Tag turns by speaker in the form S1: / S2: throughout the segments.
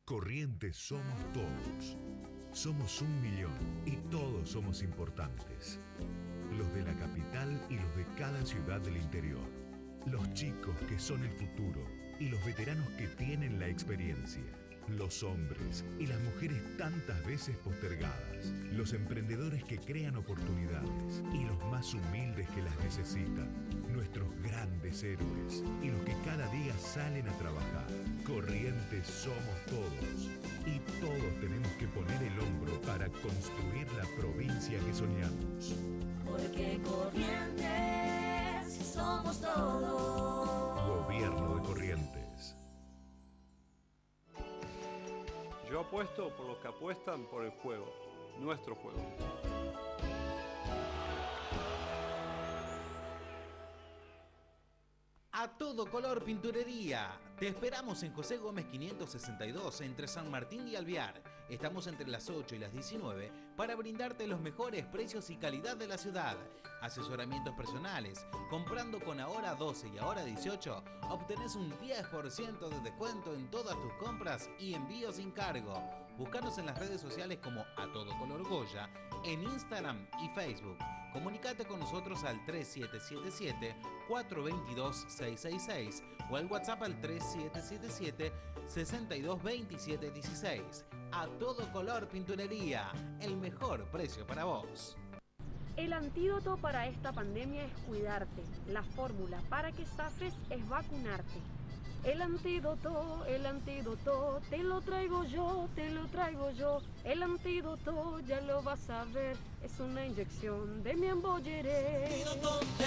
S1: Corrientes somos todos. Somos 1 millón y todos somos importantes. Los de la capital y los de cada ciudad del interior. Los chicos que son el futuro y los veteranos que tienen la experiencia. Los hombres y las mujeres tantas veces postergadas. Los emprendedores que crean oportunidades y los más humildes que las necesitan. Nuestros grandes héroes y los que cada día salen a trabajar. Corrientes somos todos. Y todos tenemos que poner el hombro para construir la provincia que soñamos.
S2: Porque Corrientes somos todos.
S1: Gobierno de Corrientes.
S3: Yo apuesto por los que apuestan por el juego, nuestro juego.
S4: A todo color pinturería. Te esperamos en José Gómez 562 entre San Martín y Alvear. Estamos entre las 8 y las 19 para brindarte los mejores precios y calidad de la ciudad. Asesoramientos personales. Comprando con ahora 12 y ahora 18, obtenés un 10% de descuento en todas tus compras y envío sin cargo. Búscanos en las redes sociales como A Todo Color Goya, en Instagram y Facebook. Comunicate con nosotros al 3777-422-666 o al WhatsApp al 3777-622716. A Todo Color Pinturería, el mejor precio para vos.
S5: El antídoto para esta pandemia es cuidarte. La fórmula para que zafes es vacunarte. El antídoto, te lo traigo yo, te lo traigo yo. El antídoto, ya lo vas a ver, es una inyección de mi Amboyeré.
S6: El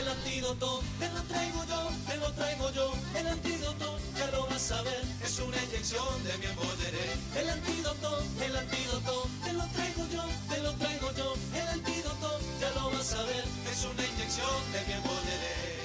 S6: antídoto, te lo traigo yo, te lo traigo yo. El antídoto, ya lo vas a ver, es una inyección de mi Amboyeré. El antídoto, te lo traigo yo, te lo traigo yo. El antídoto, ya lo vas a ver, es una inyección de mi Amboyeré.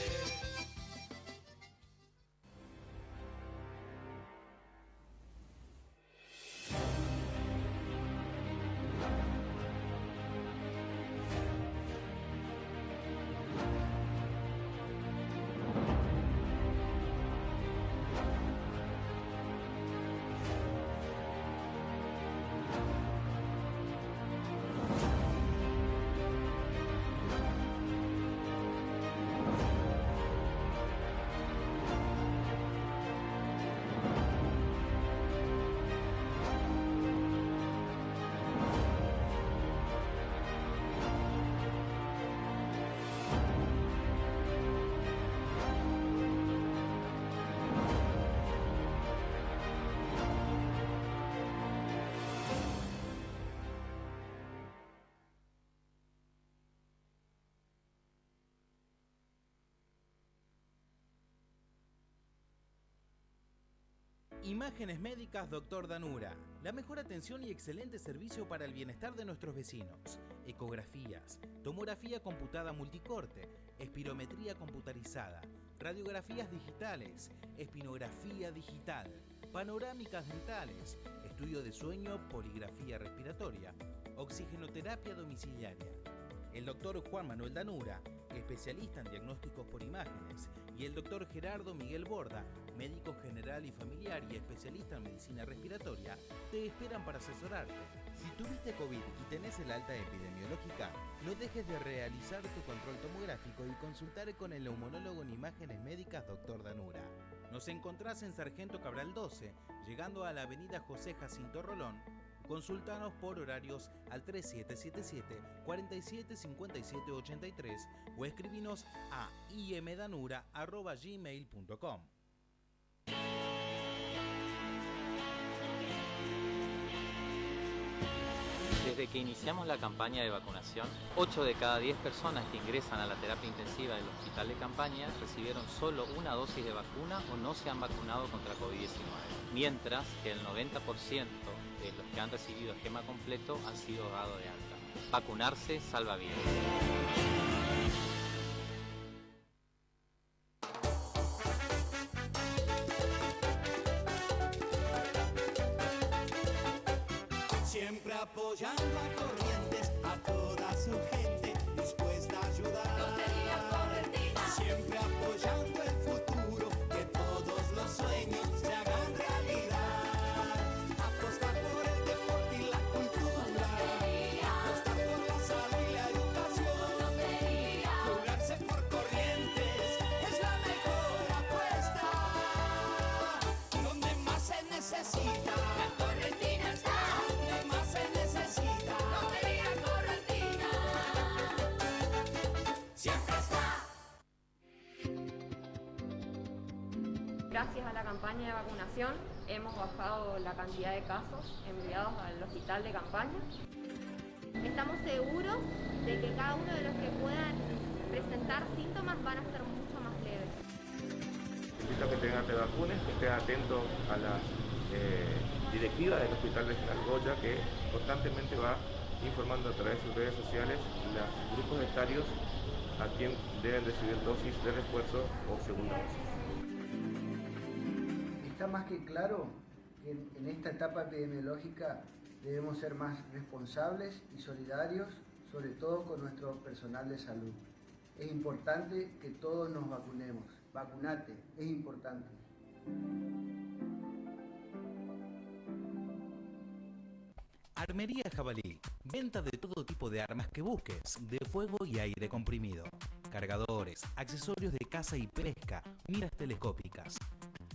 S4: Imágenes Médicas Dr. Danura. La mejor atención y excelente servicio para el bienestar de nuestros vecinos. Ecografías, tomografía computada multicorte, espirometría computarizada, radiografías digitales, espinografía digital, panorámicas dentales, estudio de sueño, poligrafía respiratoria, oxigenoterapia domiciliaria. El doctor Juan Manuel Danura, especialista en diagnósticos por imágenes, y el doctor Gerardo Miguel Borda, médico general y familiar y especialista en medicina respiratoria, te esperan para asesorarte. Si tuviste COVID y tenés el alta epidemiológica, no dejes de realizar tu control tomográfico y consultar con el neumonólogo en Imágenes Médicas Dr. Danura. Nos encontrás en Sargento Cabral 12, llegando a la avenida José Jacinto Rolón. Consultanos por horarios al 3777-475783 o escribinos a imdanura@gmail.com.
S7: Desde que iniciamos la campaña de vacunación, 8 de cada 10 personas que ingresan a la terapia intensiva del hospital de campaña recibieron solo una dosis de vacuna o no se han vacunado contra COVID-19, mientras que el 90% de los que han recibido esquema completo han sido dados de alta. Vacunarse salva vidas.
S6: Siempre apoyando a Corrientes, a toda su gente, dispuesta a ayudar.
S2: Lotería Correntina.
S6: Siempre apoyando el futuro, que todos los sueños se hagan realidad. necesita.
S2: La Correntina está.
S6: ¿Qué más se necesita?
S2: Lotería Correntina. Siempre está.
S5: Gracias a la campaña de vacunación hemos bajado la cantidad de casos enviados al hospital de campaña.
S8: Estamos seguros de que cada uno de los que puedan presentar síntomas van a ser mucho más leves.
S9: Invito a que te vacunes, que estés atento a las directivas del Hospital Regional Goya, que constantemente va informando a través de sus redes sociales los grupos etarios a quien deben recibir dosis de refuerzo o segunda dosis.
S10: Está más que claro que en esta etapa epidemiológica debemos ser más responsables y solidarios, sobre todo con nuestro personal de salud. Es importante que todos nos vacunemos. Vacunate, es importante.
S4: Armería Jabalí. Venta de todo tipo de armas que busques, de fuego y aire comprimido. Cargadores, accesorios de caza y pesca, miras telescópicas.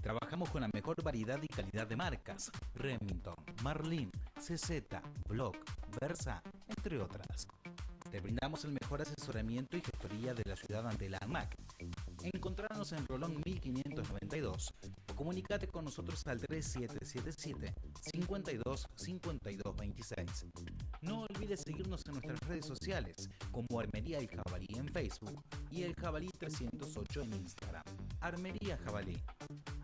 S4: Trabajamos con la mejor variedad y calidad de marcas: Remington, Marlin, CZ, Block, Versa, entre otras. Te brindamos el mejor asesoramiento y gestoría de la ciudad ante la ANMAC. Encontrarnos en Rolón 1592 o comunicate con nosotros al 3777 52 52 26. No olvides seguirnos en nuestras redes sociales como Armería El Jabalí en Facebook y El Jabalí 308 en Instagram. Armería Jabalí,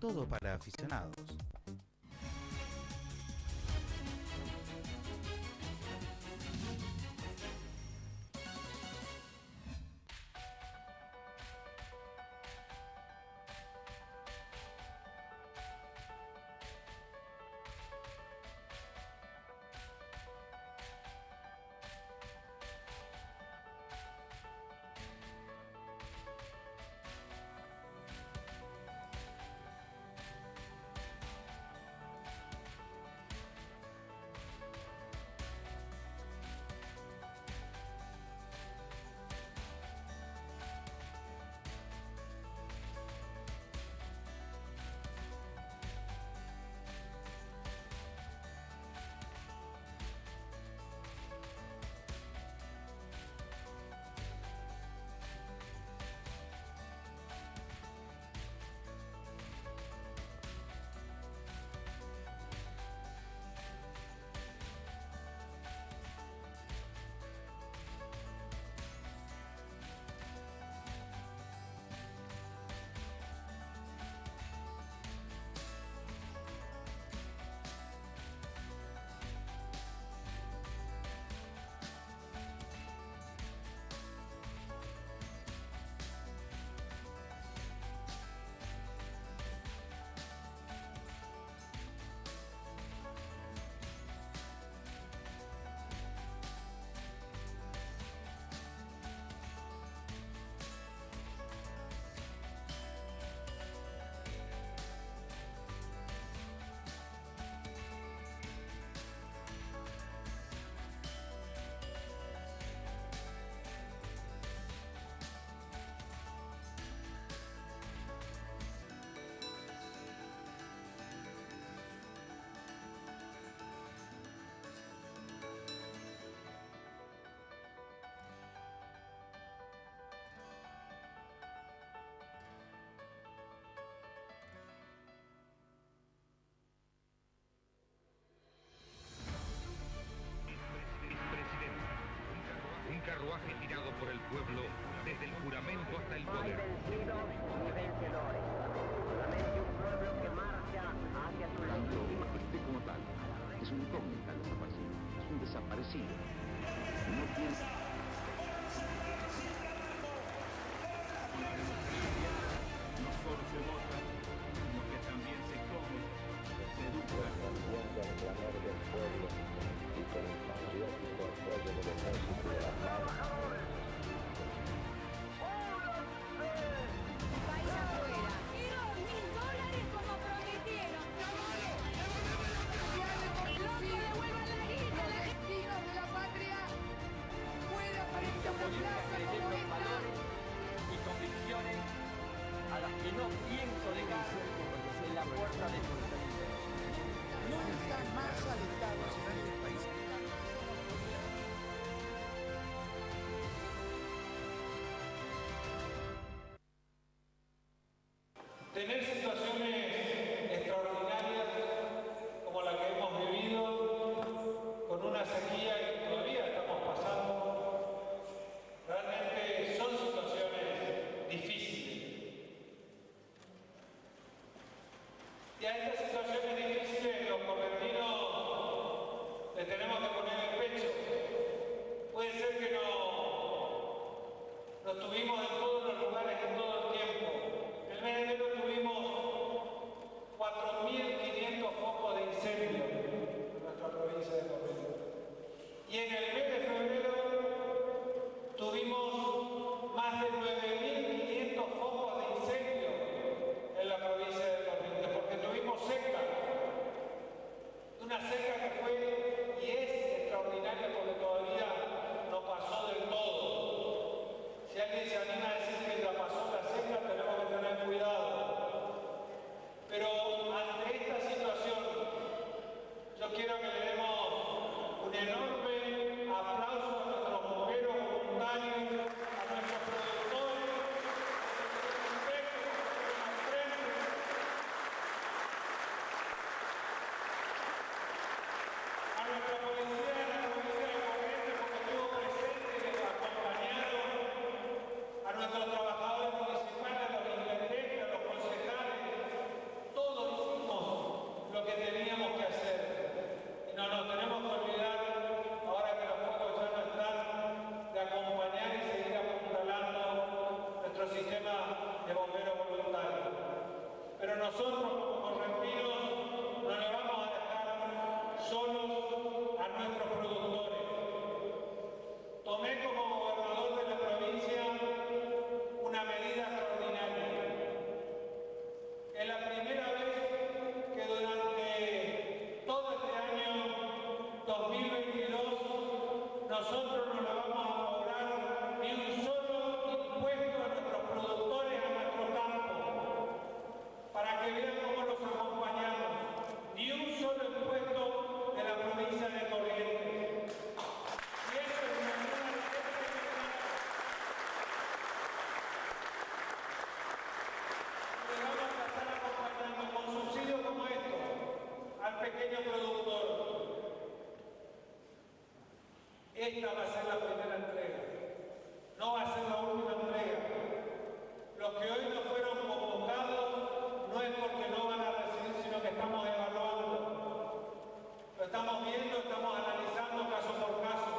S4: todo para aficionados.
S11: Un carruaje tirado por el pueblo desde el juramento hasta el poder.
S12: Vencidos y vencedores. Solamente un pueblo que marcha hacia su lado.
S13: Usted como tal es un incógnita desaparecido, es un desaparecido. No piensa.
S11: No solo se vota, sino que también se come, se educa.
S14: Volviendo al clamor del pueblo y con el patriótico apoyo del ejército de la Armada.
S2: País afuera. Quiero $1000 como prometieron. ¡No que devuelvan la guita! Los destinos de la patria puedan frente a una plaza como esta.
S15: tener situaciones extraordinarias como la que hemos vivido, con una sequía que todavía estamos pasando, realmente son situaciones difíciles. Y a estas situaciones difíciles los correntinos le tenemos que poner el pecho. Puede ser que no tuvimos en todos los lugares en todo el tiempo. El mes de enero tuvimos 4.500 focos de incendio en nuestra provincia de Corrientes. Y en el mes de febrero tuvimos más de 9.500 focos de incendio en la provincia de Corrientes, porque tuvimos seca. Una seca que fue y es extraordinaria porque todavía no pasó del todo. Si alguien se anima a decir que ya pasó la seca, tenemos que tener cuidado. Pero ante esta situación, yo quiero que le demos un enorme aplauso a nuestros bomberos voluntarios, a nuestros productores, a nuestra policía de la provincia de Corrientes porque estuvo presente y les acompañaron, a nuestros trabajadores municipales, a los intendentes, a los concejales, todos hicimos lo que teníamos que hacer. Y no nos tenemos que olvidar, ahora que los fuegos ya no están, de acompañar y seguir apuntalando nuestro sistema de bomberos voluntarios. Pero nosotros como correntinos no le vamos a dejar solos a nuestros productores. Tomé como gobernador de la provincia una medida extraordinaria. Es la primera vez que durante todo este año 2022 nosotros no le vamos a cobrar ni un solo impuesto a nuestros productores, a nuestro campo, para que vean cómo los acompañamos. Ni un solo impuesto de la provincia de Corrientes. Y eso es una medida que vamos a estar acompañando con subsidios como estos al pequeño productor. Esta va a ser la primera entrega, no va a ser la última entrega. Los que hoy no fueron convocados no es porque no van a recibir, sino que estamos evaluando. Lo estamos viendo, estamos analizando caso por caso,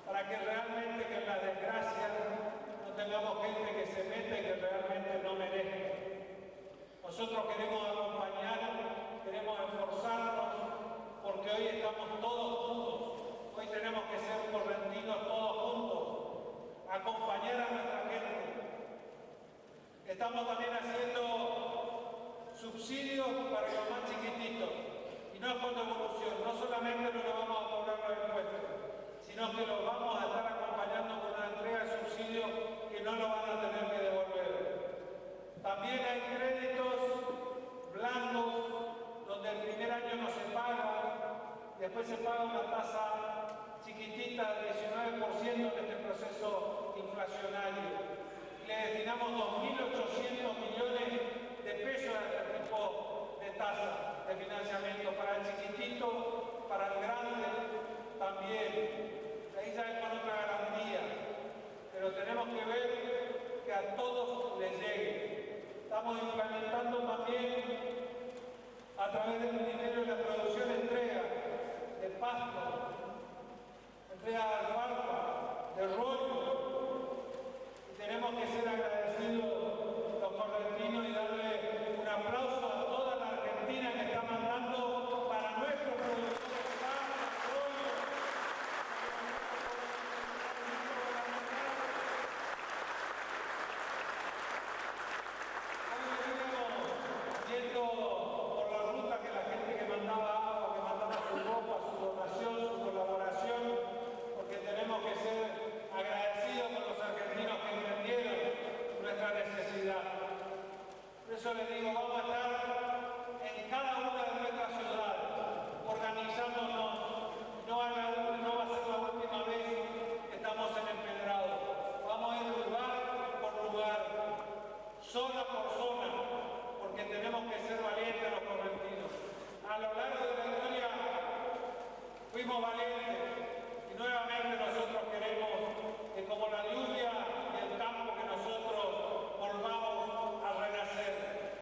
S15: para que realmente que en la desgracia no tengamos gente que se mete y que realmente no merezca. Nosotros queremos acompañar, queremos esforzarnos, porque hoy estamos todos juntos. Hoy tenemos que ser correntinos todos juntos, acompañar a nuestra gente. Estamos también haciendo subsidios para los más chiquititos, y no es con devolución. No solamente no le vamos a cobrar los impuestos, sino que los vamos a estar acompañando con una entrega de subsidios que no lo van a tener que devolver. También hay créditos blandos, donde el primer año no se paga, después se paga una tasa chiquitita del 19% en este proceso inflacionario. Le destinamos 2.800 millones de pesos a este tipo de tasa de financiamiento, para el chiquitito, para el grande también. Ahí ya es con otra garantía, pero tenemos que ver que a todos les llegue. Estamos implementando también a través del Ministerio de la Producción entrega de pasto, entrega de alfalfa, de rollo. Y tenemos que ser agradecidos los correntinos y darle un aplauso a toda la Argentina que está mandando para nuestros productores de pasto, rollo. Hoy venimos yendo por la ruta que la gente que mandaba agua, que mandaba su ropa, su donación, su colaboración, porque tenemos que ser agradecidos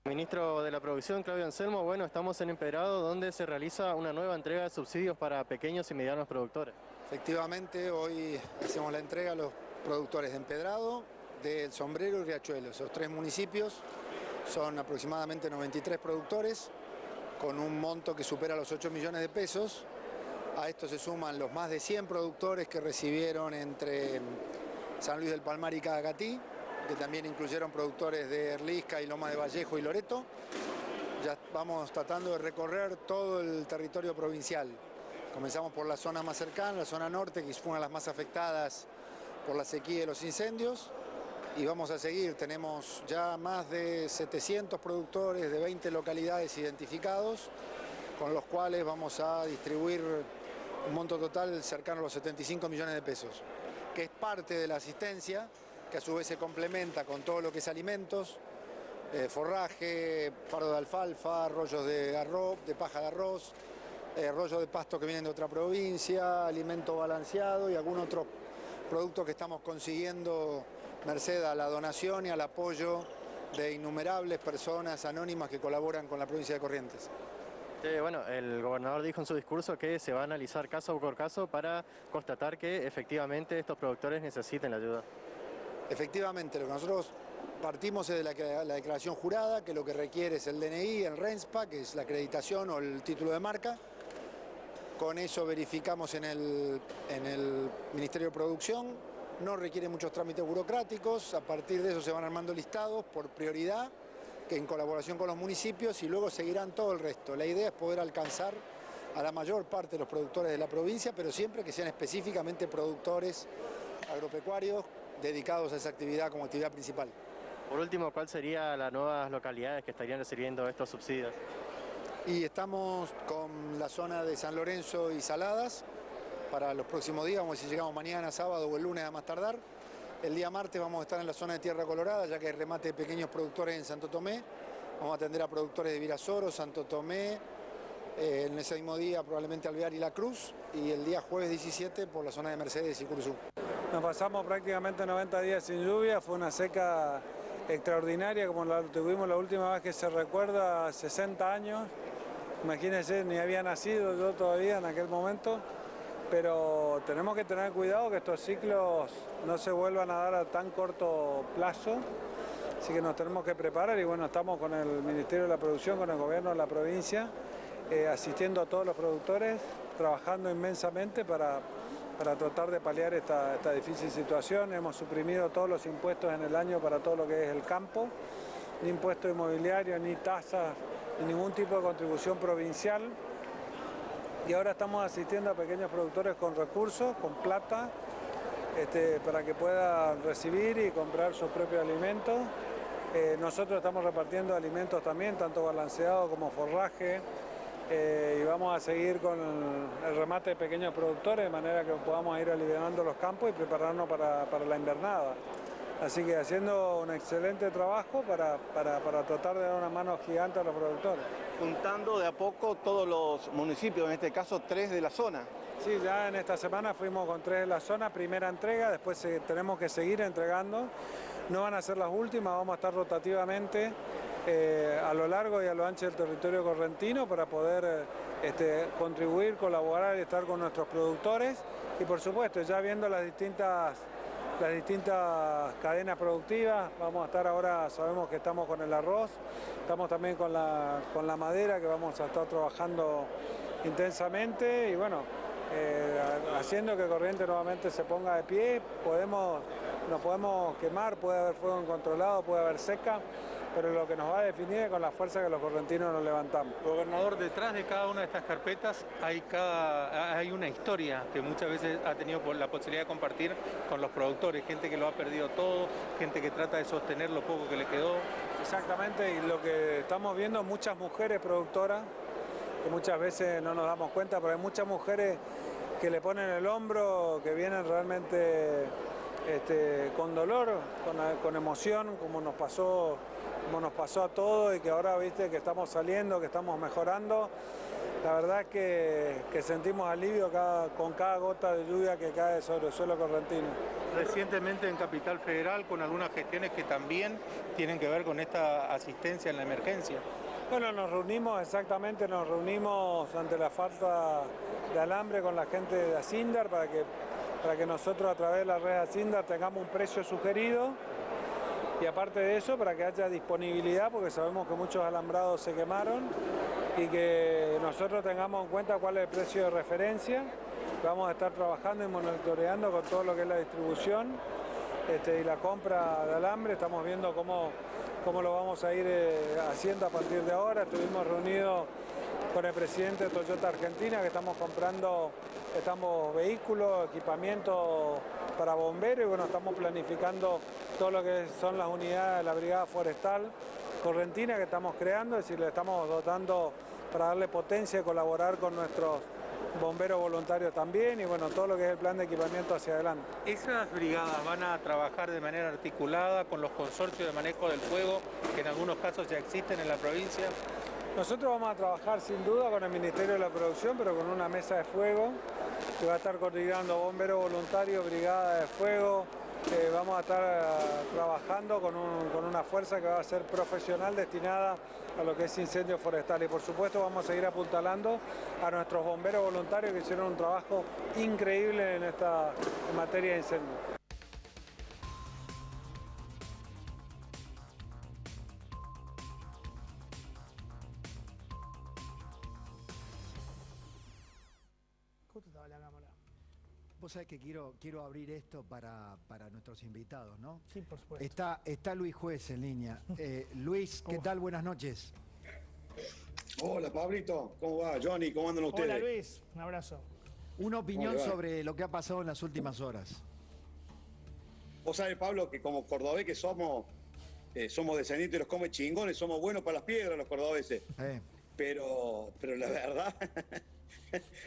S16: Ministro de la Producción, Claudio Anselmo, bueno, estamos en Empedrado, donde se realiza una nueva entrega de subsidios para pequeños y medianos productores.
S17: Efectivamente, hoy hacemos la entrega a los productores de Empedrado, del Sombrero y Riachuelo. Esos 3 municipios son aproximadamente 93 productores, con un monto que supera los 8 millones de pesos. A esto se suman los más de 100 productores que recibieron entre San Luis del Palmar y Cadaquatí, que también incluyeron productores de Erlisca y Loma de Vallejo y Loreto. Ya vamos tratando de recorrer todo el territorio provincial. Comenzamos por la zona más cercana, la zona norte, que fue una de las más afectadas por la sequía y los incendios. Y vamos a seguir, tenemos ya más de 700 productores de 20 localidades identificados, con los cuales vamos a distribuir un monto total cercano a los 75 millones de pesos, que es parte de la asistencia, que a su vez se complementa con todo lo que es alimentos, forraje, fardo de alfalfa, rollos de arroz, de paja de arroz, rollos de pasto que vienen de otra provincia, alimento balanceado y algún otro producto que estamos consiguiendo merced a la donación y al apoyo de innumerables personas anónimas que colaboran con la provincia de Corrientes.
S16: Bueno, el gobernador dijo en su discurso que se va a analizar caso por caso para constatar que efectivamente estos productores necesiten la ayuda.
S17: Efectivamente, lo que nosotros partimos es de la declaración jurada, que lo que requiere es el DNI, el RENSPA, que es la acreditación o el título de marca. Con eso verificamos en el Ministerio de Producción, no requiere muchos trámites burocráticos, a partir de eso se van armando listados por prioridad, que en colaboración con los municipios, y luego seguirán todo el resto. La idea es poder alcanzar a la mayor parte de los productores de la provincia, pero siempre que sean específicamente productores agropecuarios dedicados a esa actividad como actividad principal.
S16: Por último, ¿cuáles serían las nuevas localidades que estarían recibiendo estos subsidios?
S17: Y estamos con la zona de San Lorenzo y Saladas para los próximos días, vamos a ver si llegamos mañana, sábado o el lunes a más tardar. El día martes vamos a estar en la zona de Tierra Colorada, ya que hay remate de pequeños productores en Santo Tomé. Vamos a atender a productores de Virasoro, Santo Tomé, en ese mismo día probablemente Alvear y La Cruz, y el día jueves 17 por la zona de Mercedes y Curzú.
S15: Nos pasamos prácticamente 90 días sin lluvia, fue una seca extraordinaria como la tuvimos la última vez que se recuerda, 60 años. Imagínense, ni había nacido yo todavía en aquel momento, pero tenemos que tener cuidado que estos ciclos no se vuelvan a dar a tan corto plazo, así que nos tenemos que preparar y bueno, estamos con el Ministerio de la Producción, con el gobierno de la provincia, asistiendo a todos los productores, trabajando inmensamente para tratar de paliar esta difícil situación. Hemos suprimido todos los impuestos en el año para todo lo que es el campo, ni impuesto inmobiliario, ni tasas, ni ningún tipo de contribución provincial. Y ahora estamos asistiendo a pequeños productores con recursos, con plata, para que puedan recibir y comprar sus propios alimentos. Nosotros estamos repartiendo alimentos también, tanto balanceado como forraje, y vamos a seguir con el remate de pequeños productores, de manera que podamos ir aliviando los campos y prepararnos para la invernada. Así que haciendo un excelente trabajo para tratar de dar una mano gigante a los productores.
S18: Juntando de a poco todos los municipios, en este caso 3 de la zona.
S15: Sí, ya en esta semana fuimos con 3 de la zona, primera entrega, después tenemos que seguir entregando. No van a ser las últimas, vamos a estar rotativamente a lo largo y a lo ancho del territorio correntino para poder contribuir, colaborar y estar con nuestros productores. Y por supuesto, ya viendo las distintas cadenas productivas, vamos a estar ahora, sabemos que estamos con el arroz, estamos también con la madera, que vamos a estar trabajando intensamente y bueno, haciendo que Corrientes nuevamente se ponga de pie. Nos podemos quemar, puede haber fuego incontrolado, puede haber seca, pero lo que nos va a definir es con la fuerza que los correntinos nos levantamos.
S19: Gobernador, detrás de cada una de estas carpetas hay una historia que muchas veces ha tenido la posibilidad de compartir con los productores, gente que lo ha perdido todo, gente que trata de sostener lo poco que le quedó.
S15: Exactamente, y lo que estamos viendo, muchas mujeres productoras, que muchas veces no nos damos cuenta, pero hay muchas mujeres que le ponen el hombro, que vienen realmente con dolor, con emoción, como nos pasó a todos y que ahora viste que estamos saliendo, que estamos mejorando.
S20: la verdad que sentimos alivio con cada gota de lluvia que cae sobre el suelo correntino.
S19: Recientemente en Capital Federal con algunas gestiones que también tienen que ver con esta asistencia en la emergencia.
S20: Bueno, nos reunimos ante la falta de alambre con la gente de Asindar para que nosotros a través de la red Asindar tengamos un precio sugerido y aparte de eso para que haya disponibilidad porque sabemos que muchos alambrados se quemaron y que nosotros tengamos en cuenta cuál es el precio de referencia. Vamos a estar trabajando y monitoreando con todo lo que es la distribución y la compra de alambre. Estamos viendo cómo lo vamos a ir haciendo a partir de ahora. Estuvimos reunidos con el presidente de Toyota Argentina, que estamos comprando vehículos, equipamiento para bomberos y bueno, estamos planificando todo lo que son las unidades de la Brigada Forestal Correntina que estamos creando, es decir, le estamos dotando para darle potencia y colaborar con nuestros bomberos voluntarios también y bueno, todo lo que es el plan de equipamiento hacia adelante.
S19: ¿Esas brigadas van a trabajar de manera articulada con los consorcios de manejo del fuego que en algunos casos ya existen en la provincia?
S20: Nosotros vamos a trabajar sin duda con el Ministerio de la Producción, pero con una mesa de fuego que va a estar coordinando bomberos voluntarios, brigada de fuego. Vamos a estar trabajando con una fuerza que va a ser profesional destinada a lo que es incendio forestal y por supuesto vamos a seguir apuntalando a nuestros bomberos voluntarios que hicieron un trabajo increíble en materia de incendio.
S21: Vos sabés que quiero abrir esto para nuestros invitados, ¿no?
S22: Sí, por supuesto.
S21: Está Luis Juez en línea. Luis, ¿qué tal? Buenas noches.
S23: Hola, Pablito. ¿Cómo va? Johnny, ¿cómo andan ustedes?
S22: Hola, Luis. Un abrazo.
S21: Una opinión sobre lo que ha pasado en las últimas horas.
S23: Vos sabés, Pablo, que como cordobés que somos descendientes de los come chingones, somos buenos para las piedras los cordobeses. Pero la verdad...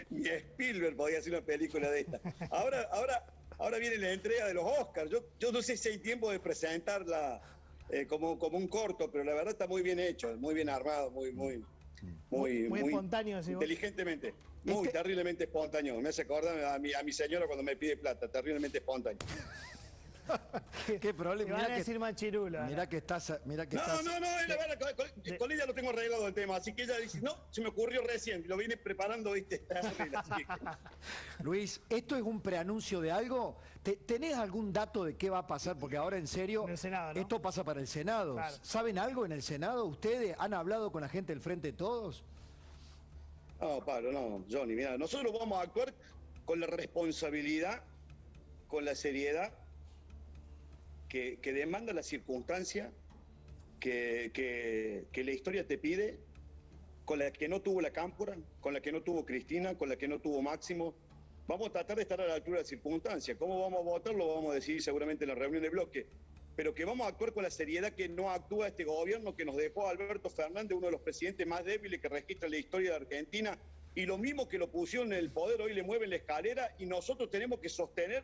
S23: Ni Spielberg podía hacer una película de esta. Ahora viene la entrega de los Oscars. Yo no sé si hay tiempo de presentarla como un corto, pero la verdad está muy bien hecho, muy bien armado, muy
S22: espontáneo,
S23: inteligentemente, muy terriblemente espontáneo. Me hace acordar a mi señora cuando me pide plata, terriblemente espontáneo.
S21: ¿Qué problema?
S22: Te van a decir machirula.
S21: Mirá que estás.
S23: No, la verdad, con ella lo tengo arreglado el tema, así que ella dice, no, se me ocurrió recién, lo vine preparando, ¿viste?
S21: Luis, ¿esto es un preanuncio de algo? ¿Tenés algún dato de qué va a pasar? Porque ahora en serio,
S22: en el Senado, ¿no?
S21: Esto pasa para el Senado. Claro. ¿Saben algo en el Senado? ¿Ustedes han hablado con la gente del Frente de Todos?
S23: No, Pablo, no, Johnny, mira, nosotros vamos a actuar con la responsabilidad, con la seriedad que demanda la circunstancia que la historia te pide, con la que no tuvo la Cámpora, con la que no tuvo Cristina, con la que no tuvo Máximo. Vamos a tratar de estar a la altura de la circunstancia. ¿Cómo vamos a votar? Lo vamos a decidir seguramente en la reunión de bloque. Pero que vamos a actuar con la seriedad que no actúa este gobierno que nos dejó a Alberto Fernández, uno de los presidentes más débiles que registra la historia de Argentina. Y lo mismo que lo pusieron en el poder, hoy le mueven la escalera y nosotros tenemos que sostener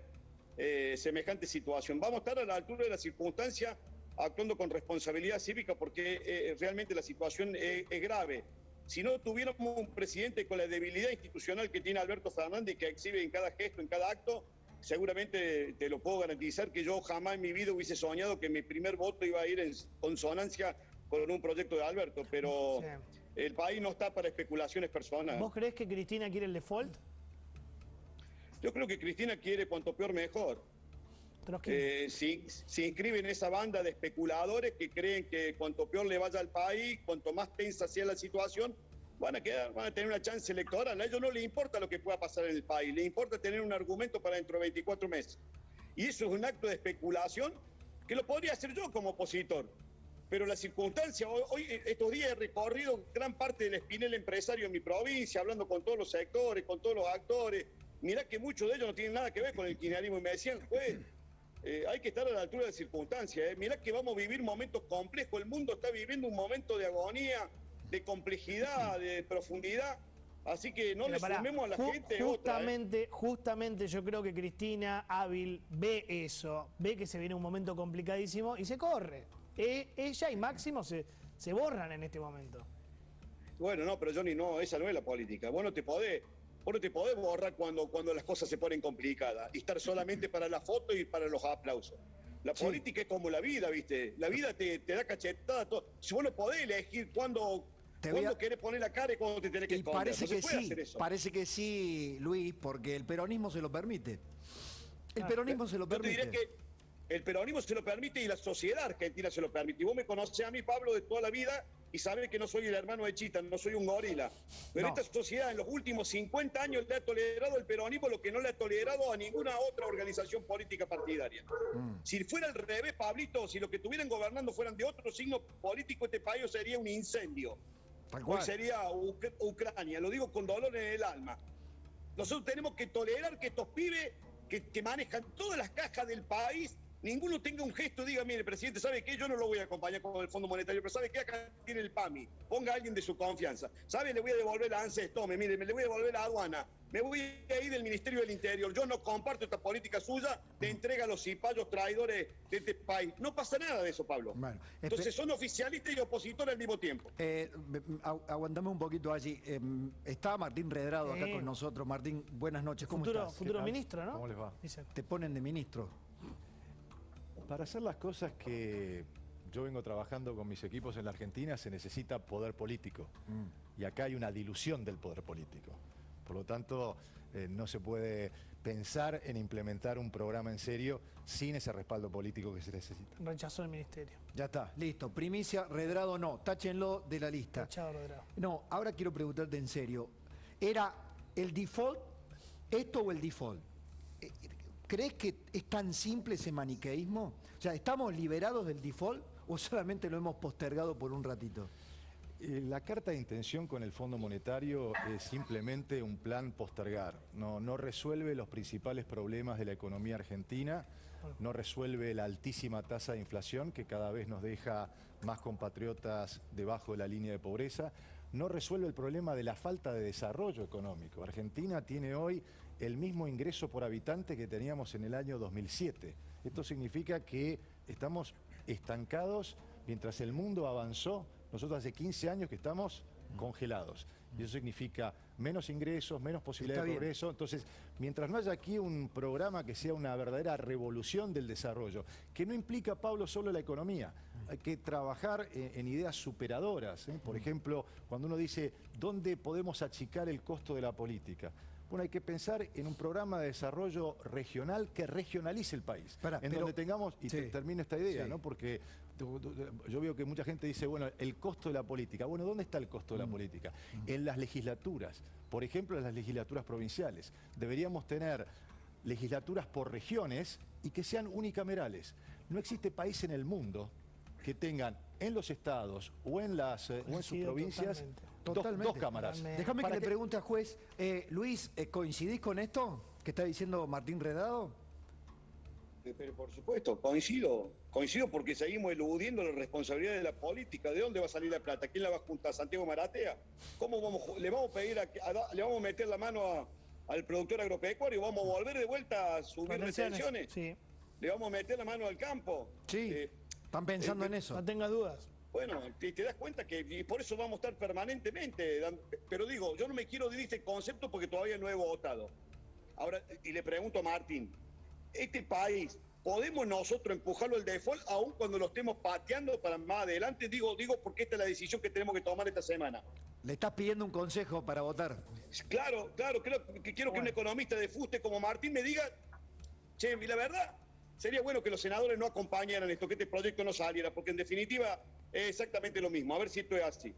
S23: semejante situación. Vamos a estar a la altura de la circunstancia actuando con responsabilidad cívica porque realmente la situación es grave. Si no tuviéramos un presidente con la debilidad institucional que tiene Alberto Fernández, que exhibe en cada gesto, en cada acto, seguramente te lo puedo garantizar que yo jamás en mi vida hubiese soñado que mi primer voto iba a ir en consonancia con un proyecto de Alberto, pero el país no está para especulaciones personales.
S22: ¿Vos creés que Cristina quiere el default?
S23: Yo creo que Cristina quiere cuanto peor mejor. Se inscribe en esa banda de especuladores que creen que cuanto peor le vaya al país, cuanto más tensa sea la situación, van a tener una chance electoral. A ellos no les importa lo que pueda pasar en el país, les importa tener un argumento para dentro de 24 meses. Y eso es un acto de especulación que lo podría hacer yo como opositor. Pero la circunstancia, hoy estos días he recorrido gran parte del espinel empresario en mi provincia, hablando con todos los sectores, con todos los actores. Mirá que muchos de ellos no tienen nada que ver con el kirchnerismo y me decían, juez, hay que estar a la altura de la circunstancia. Mirá que vamos a vivir momentos complejos, el mundo está viviendo un momento de agonía, de complejidad, de profundidad, así que no le sumemos a la gente
S22: Justamente yo creo que Cristina hábil ve eso, ve que se viene un momento complicadísimo y se corre. Ella y Máximo se borran en este momento.
S23: Bueno, no, pero Johnny, no, esa no es la política. Vos no te podés borrar cuando las cosas se ponen complicadas y estar solamente para la foto y para los aplausos. La política es como la vida, ¿viste? La vida te da cachetada. Todo. Si vos no podés elegir cuándo querés poner la cara y cuándo te tenés que esconder.
S21: Parece que sí, Luis, porque el peronismo se lo permite. El peronismo se lo permite.
S23: Yo te diré que el peronismo se lo permite y la sociedad argentina se lo permite. Y vos me conocés a mí, Pablo, de toda la vida y sabés que no soy el hermano de Chita, no soy un gorila. Pero esta sociedad en los últimos 50 años le ha tolerado el peronismo lo que no le ha tolerado a ninguna otra organización política partidaria. Si fuera al revés, Pablito, si los que estuvieran gobernando fueran de otro signo político, este país sería un incendio. Hoy sería Ucrania, lo digo con dolor en el alma. Nosotros tenemos que tolerar que estos pibes que manejan todas las cajas del país, ninguno tenga un gesto y diga, mire, presidente, ¿sabe qué? Yo no lo voy a acompañar con el Fondo Monetario, pero ¿sabe qué? Acá tiene el PAMI. Ponga a alguien de su confianza. ¿Sabe? Le voy a devolver a ANSES, tome, mire, le voy a devolver a aduana. Me voy a ir del Ministerio del Interior. Yo no comparto esta política suya de entrega a los cipayos traidores de este país. No pasa nada de eso, Pablo. Bueno, entonces son oficialistas y opositores al mismo tiempo.
S21: Aguantame un poquito allí. Está Martín Redrado acá con nosotros. Martín, buenas noches. ¿Cómo estás?
S1: Futuro ministro, ¿no?
S21: ¿Cómo les va? Te ponen de ministro.
S3: Para hacer las cosas que yo vengo trabajando con mis equipos en la Argentina se necesita poder político. Y acá hay una dilución del poder político. Por lo tanto, no se puede pensar en implementar un programa en serio sin ese respaldo político que se necesita.
S1: Rechazó el ministerio.
S21: Ya está, listo. Primicia, Redrado no. Táchenlo de la lista.
S1: Rechazado, Redrado.
S21: No, ahora quiero preguntarte en serio. ¿Era el default esto o el default? ¿Crees que es tan simple ese maniqueísmo? O sea, ¿estamos liberados del default o solamente lo hemos postergado por un ratito?
S3: La carta de intención con el Fondo Monetario es simplemente un plan postergar. No resuelve los principales problemas de la economía argentina, no resuelve la altísima tasa de inflación que cada vez nos deja más compatriotas debajo de la línea de pobreza, no resuelve el problema de la falta de desarrollo económico. Argentina tiene hoy el mismo ingreso por habitante que teníamos en el año 2007. Esto significa que estamos estancados mientras el mundo avanzó. Nosotros hace 15 años que estamos congelados. Y eso significa menos ingresos, menos posibilidad de progreso. Entonces, mientras no haya aquí un programa que sea una verdadera revolución del desarrollo, que no implica, Pablo, solo la economía. Hay que trabajar en ideas superadoras. Por ejemplo, cuando uno dice, ¿dónde podemos achicar el costo de la política? Bueno, hay que pensar en un programa de desarrollo regional que regionalice el país. Donde tengamos, y termino esta idea, ¿no? Porque yo veo que mucha gente dice, bueno, el costo de la política. Bueno, ¿dónde está el costo de la política? En las legislaturas. Por ejemplo, en las legislaturas provinciales. Deberíamos tener legislaturas por regiones y que sean unicamerales. No existe país en el mundo que tengan en los estados o en sus provincias dos cámaras.
S21: Déjame que le pregunte al juez, Luis, ¿coincidís con esto que está diciendo Martín Redrado?
S23: Pero por supuesto, coincido porque seguimos eludiendo la responsabilidad de la política. ¿De dónde va a salir la plata? ¿Quién la va a juntar? ¿Santiago Maratea? ¿Cómo le vamos a pedir le vamos a meter la mano al productor agropecuario? ¿Vamos a volver de vuelta a subir retenciones?
S1: Sí.
S23: ¿Le vamos a meter la mano al campo?
S21: Sí, están pensando en eso.
S1: No tengas dudas.
S23: Bueno, te das cuenta que y por eso vamos a estar permanentemente. Pero digo, yo no me quiero decir este concepto porque todavía no he votado. Ahora, y le pregunto a Martín, este país, ¿podemos nosotros empujarlo al default aún cuando lo estemos pateando para más adelante? Digo porque esta es la decisión que tenemos que tomar esta semana.
S21: Le estás pidiendo un consejo para votar.
S23: Claro, quiero que un economista de fuste como Martín me diga, che, y la verdad, sería bueno que los senadores no acompañaran esto, que este proyecto no saliera, porque en definitiva es exactamente lo mismo. A ver si esto es así.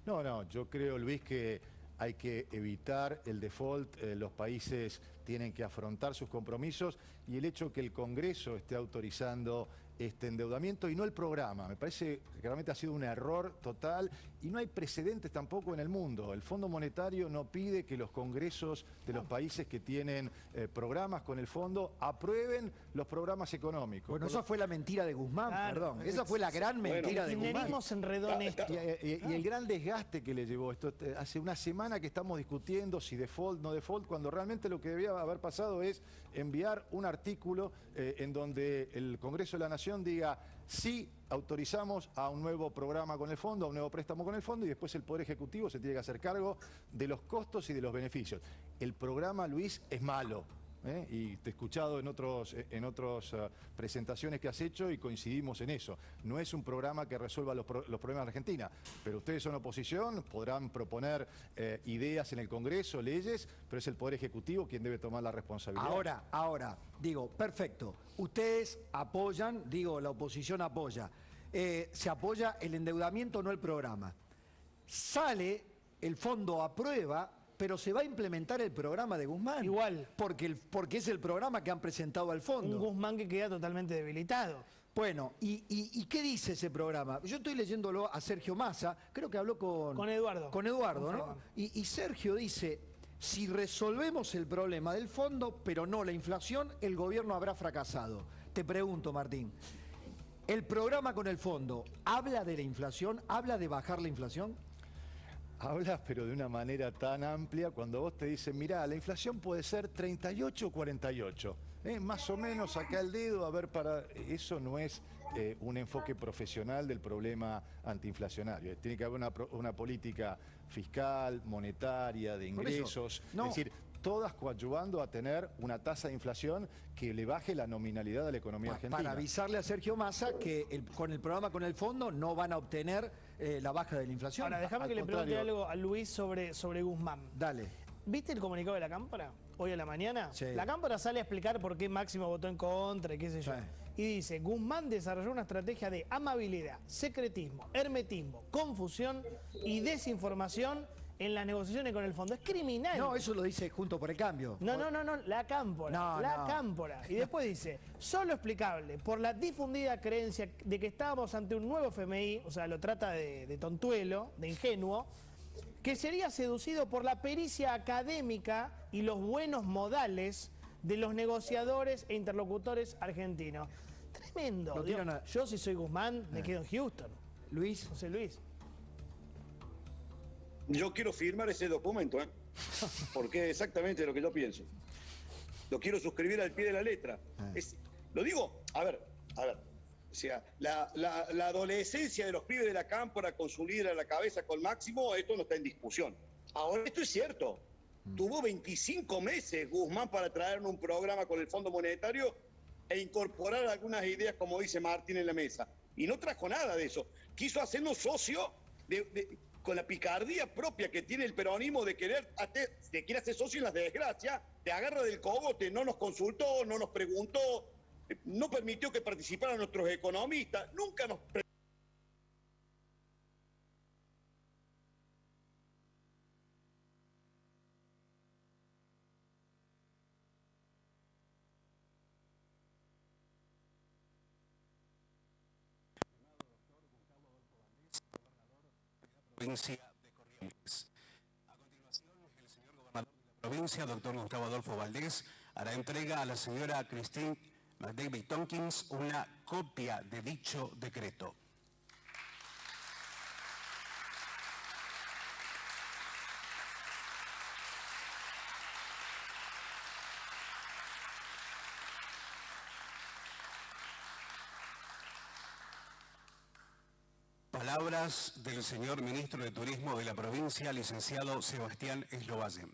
S3: No, yo creo, Luis, que hay que evitar el default. Los países tienen que afrontar sus compromisos y el hecho que el Congreso esté autorizando este endeudamiento y no el programa. Me parece que realmente ha sido un error total y no hay precedentes tampoco en el mundo. El Fondo Monetario no pide que los congresos de los países que tienen programas con el fondo aprueben los programas económicos.
S21: Bueno, esa fue la mentira de Guzmán, perdón. Esa fue la gran mentira de Guzmán.
S1: Se enredó en esto.
S3: Y el gran desgaste que le llevó esto. Hace una semana que estamos discutiendo si default, no default, cuando realmente lo que debía haber pasado es enviar un artículo en donde el Congreso de la Nación diga Sí autorizamos a un nuevo programa con el fondo, a un nuevo préstamo con el fondo, y después el Poder Ejecutivo se tiene que hacer cargo de los costos y de los beneficios. El programa, Luis, es malo. Y te he escuchado en otras presentaciones que has hecho y coincidimos en eso. No es un programa que resuelva los problemas de Argentina, pero ustedes son oposición, podrán proponer ideas en el Congreso, leyes, pero es el Poder Ejecutivo quien debe tomar la responsabilidad.
S21: Ahora, digo, perfecto. Ustedes apoyan, digo, la oposición apoya. Se apoya el endeudamiento, no el programa. Sale, el fondo aprueba, pero se va a implementar el programa de Guzmán.
S22: Igual.
S21: Porque es el programa que han presentado al fondo.
S22: Un Guzmán que queda totalmente debilitado.
S21: Bueno, ¿y qué dice ese programa? Yo estoy leyéndolo a Sergio Massa, creo que habló con
S22: Eduardo.
S21: Con Eduardo, ¿no? Y Sergio dice, si resolvemos el problema del fondo, pero no la inflación, el gobierno habrá fracasado. Te pregunto, Martín, ¿el programa con el fondo habla de la inflación? ¿Habla de bajar la inflación?
S3: Hablas, pero de una manera tan amplia, cuando vos te dicen, mirá, la inflación puede ser 38 o 48. Más o menos saca el dedo, a ver, eso no es un enfoque profesional del problema antiinflacionario. Tiene que haber una política fiscal, monetaria, de ingresos.
S21: No.
S3: Es decir, todas coadyuvando a tener una tasa de inflación que le baje la nominalidad de la economía argentina.
S21: Para avisarle a Sergio Massa que con el programa con el fondo no van a obtener la baja de la inflación.
S22: Ahora, déjame que le pregunte algo a Luis sobre Guzmán.
S21: Dale.
S22: ¿Viste el comunicado de la Cámpora hoy a la mañana?
S21: Sí.
S22: La Cámpora sale a explicar por qué Máximo votó en contra y qué sé yo.
S21: Sí.
S22: Y dice, Guzmán desarrolló una estrategia de amabilidad, secretismo, hermetismo, confusión y desinformación en las negociaciones con el fondo. Es criminal.
S21: No, eso lo dice Juntos por el Cambio.
S22: No, la Cámpora.
S21: No.
S22: Cámpora. Y después dice, solo explicable por la difundida creencia de que estábamos ante un nuevo FMI, o sea, lo trata de tontuelo, de ingenuo, que sería seducido por la pericia académica y los buenos modales de los negociadores e interlocutores argentinos. Tremendo. Yo si soy Guzmán, me quedo en Houston.
S21: Luis.
S22: José Luis.
S23: Yo quiero firmar ese documento, porque es exactamente lo que yo pienso. Lo quiero suscribir al pie de la letra. Lo digo, a ver, o sea, la adolescencia de los pibes de la Cámpora con su líder a la cabeza, con Máximo, esto no está en discusión. Ahora, esto es cierto. Tuvo 25 meses Guzmán para traer un programa con el Fondo Monetario e incorporar algunas ideas, como dice Martín, en la mesa. Y no trajo nada de eso. Quiso hacernos socio con la picardía propia que tiene el peronismo de querer hacer socio en las desgracias, te agarra del cogote, no nos consultó, no nos preguntó, no permitió que participaran nuestros economistas, nunca nos
S5: provincia de Corrientes. A continuación, el señor gobernador de la provincia, doctor Gustavo Adolfo Valdés, hará entrega a la señora Christine McDavid Tompkins una copia de dicho decreto. Palabras del señor ministro de Turismo de la provincia, licenciado Sebastián Eslovalle.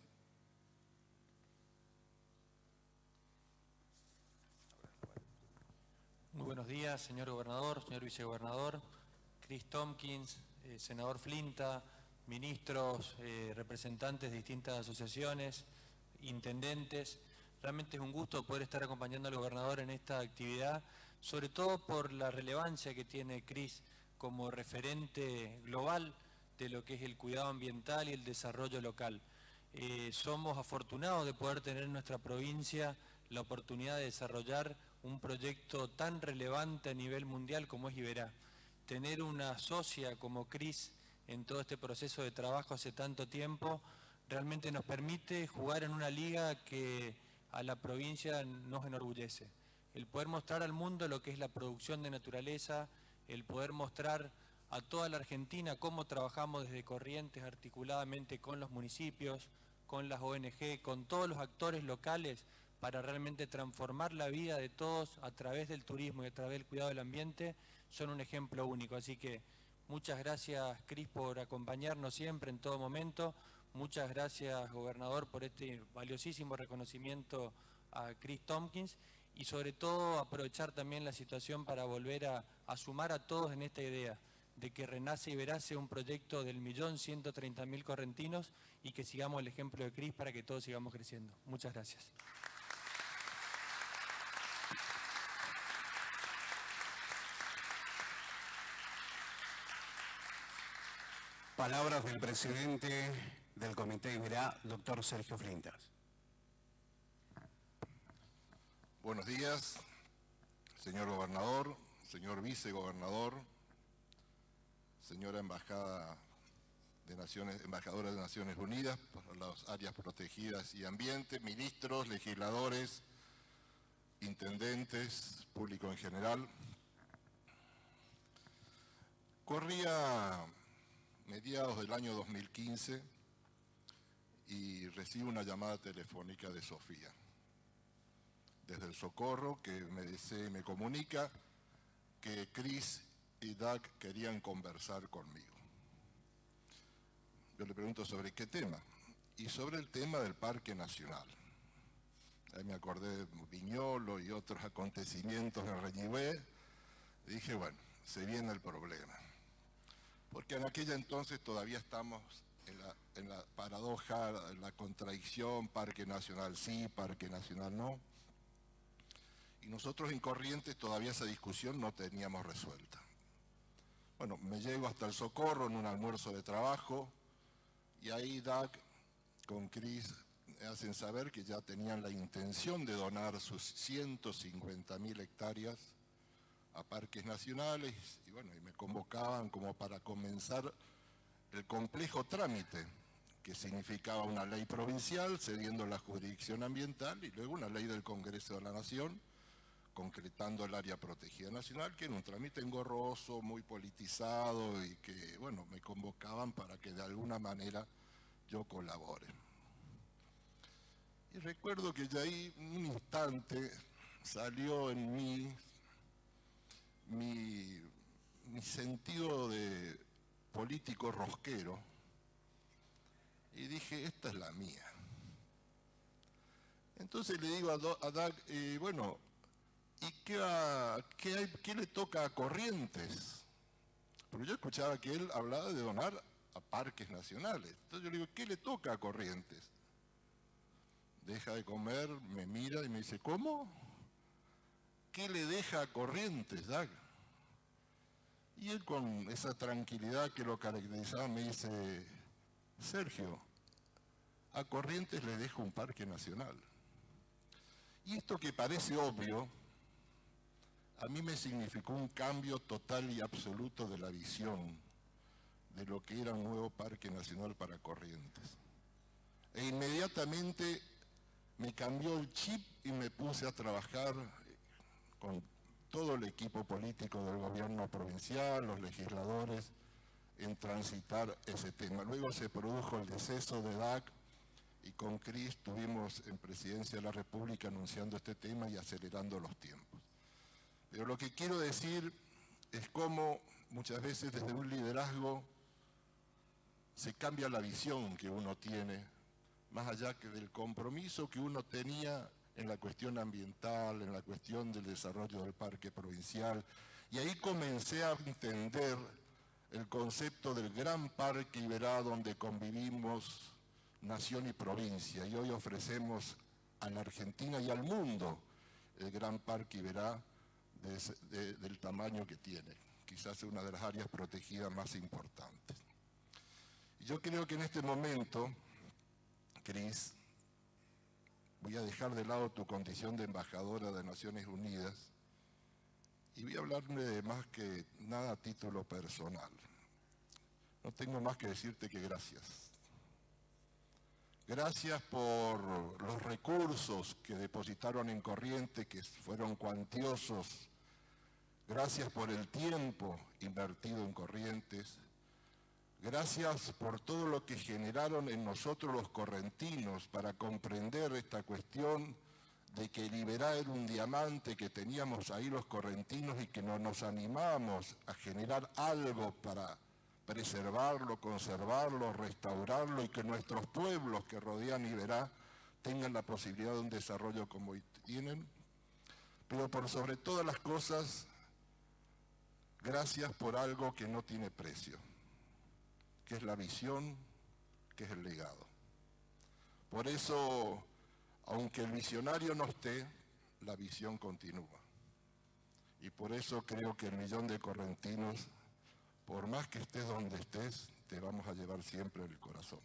S6: Muy buenos días, señor gobernador, señor vicegobernador, Chris Tompkins, senador Flinta, ministros, representantes de distintas asociaciones, intendentes. Realmente es un gusto poder estar acompañando al gobernador en esta actividad, sobre todo por la relevancia que tiene Chris como referente global de lo que es el cuidado ambiental y el desarrollo local. Somos afortunados de poder tener en nuestra provincia la oportunidad de desarrollar un proyecto tan relevante a nivel mundial como es Iberá. Tener una socia como Cris en todo este proceso de trabajo hace tanto tiempo realmente nos permite jugar en una liga que a la provincia nos enorgullece. El poder mostrar al mundo lo que es la producción de naturaleza, el poder mostrar a toda la Argentina cómo trabajamos desde Corrientes articuladamente con los municipios, con las ONG, con todos los actores locales para realmente transformar la vida de todos a través del turismo y a través del cuidado del ambiente, son un ejemplo único. Así que muchas gracias, Cris, por acompañarnos siempre, en todo momento. Muchas gracias, gobernador, por este valiosísimo reconocimiento a Chris Tompkins, y sobre todo aprovechar también la situación para volver a sumar a todos en esta idea de que Renace Iberá sea un proyecto del 1.130.000 correntinos y que sigamos el ejemplo de Cris para que todos sigamos creciendo. Muchas gracias.
S5: Palabras del presidente del Comité Iberá, doctor Sergio Flintas.
S7: Buenos días, señor gobernador, señor vicegobernador, señora embajadora de Naciones Unidas para las áreas protegidas y ambiente, ministros, legisladores, intendentes, público en general. Corría mediados del año 2015 y recibo una llamada telefónica de Sofía, desde el Socorro, que me comunica que Cris y Dag querían conversar conmigo. Yo le pregunto sobre qué tema, y sobre el tema del Parque Nacional. Ahí me acordé de Viñolo y otros acontecimientos en Reñihué. Dije, bueno, se viene el problema. Porque en aquella entonces todavía estamos en la paradoja, en la contradicción, Parque Nacional sí, Parque Nacional no. Y nosotros en Corrientes todavía esa discusión no teníamos resuelta. Bueno, me llego hasta el Socorro en un almuerzo de trabajo y ahí Dag con Cris me hacen saber que ya tenían la intención de donar sus 150.000 hectáreas a parques nacionales y bueno, y me convocaban como para comenzar el complejo trámite que significaba una ley provincial cediendo la jurisdicción ambiental y luego una ley del Congreso de la Nación concretando el área protegida nacional, que era un trámite engorroso, muy politizado y que, bueno, me convocaban para que de alguna manera yo colabore. Y recuerdo que ya ahí, un instante, salió en mí mi sentido de político rosquero y dije, esta es la mía. Entonces le digo a Dag, bueno, ¿y qué le toca a Corrientes? Porque yo escuchaba que él hablaba de donar a parques nacionales. Entonces yo le digo, ¿qué le toca a Corrientes? Deja de comer, me mira y me dice, ¿cómo? ¿Qué le deja a Corrientes, Dag? Y él con esa tranquilidad que lo caracterizaba me dice, Sergio, a Corrientes le dejo un parque nacional. Y esto que parece obvio, a mí me significó un cambio total y absoluto de la visión de lo que era un nuevo parque nacional para Corrientes. E inmediatamente me cambió el chip y me puse a trabajar con todo el equipo político del gobierno provincial, los legisladores, en transitar ese tema. Luego se produjo el deceso de Dag y con Cris estuvimos en Presidencia de la República anunciando este tema y acelerando los tiempos. Pero lo que quiero decir es cómo muchas veces desde un liderazgo se cambia la visión que uno tiene, más allá que del compromiso que uno tenía en la cuestión ambiental, en la cuestión del desarrollo del parque provincial. Y ahí comencé a entender el concepto del gran parque Iberá donde convivimos nación y provincia. Y hoy ofrecemos a la Argentina y al mundo el gran parque Iberá del tamaño que tiene. Quizás una de las áreas protegidas más importantes. Y yo creo que en este momento, Cris, voy a dejar de lado tu condición de embajadora de Naciones Unidas y voy a hablarme de más que nada a título personal. No tengo más que decirte que gracias. Gracias por los recursos que depositaron en Corrientes, que fueron cuantiosos. Gracias por el tiempo invertido en Corrientes. Gracias por todo lo que generaron en nosotros los correntinos para comprender esta cuestión de que Liberá era un diamante que teníamos ahí los correntinos y que no nos animamos a generar algo para preservarlo, conservarlo, restaurarlo y que nuestros pueblos que rodean Liberá tengan la posibilidad de un desarrollo como hoy tienen. Pero por sobre todas las cosas, gracias por algo que no tiene precio, que es la visión, que es el legado. Por eso, aunque el visionario no esté, la visión continúa. Y por eso creo que el millón de correntinos, por más que estés donde estés, te vamos a llevar siempre en el corazón.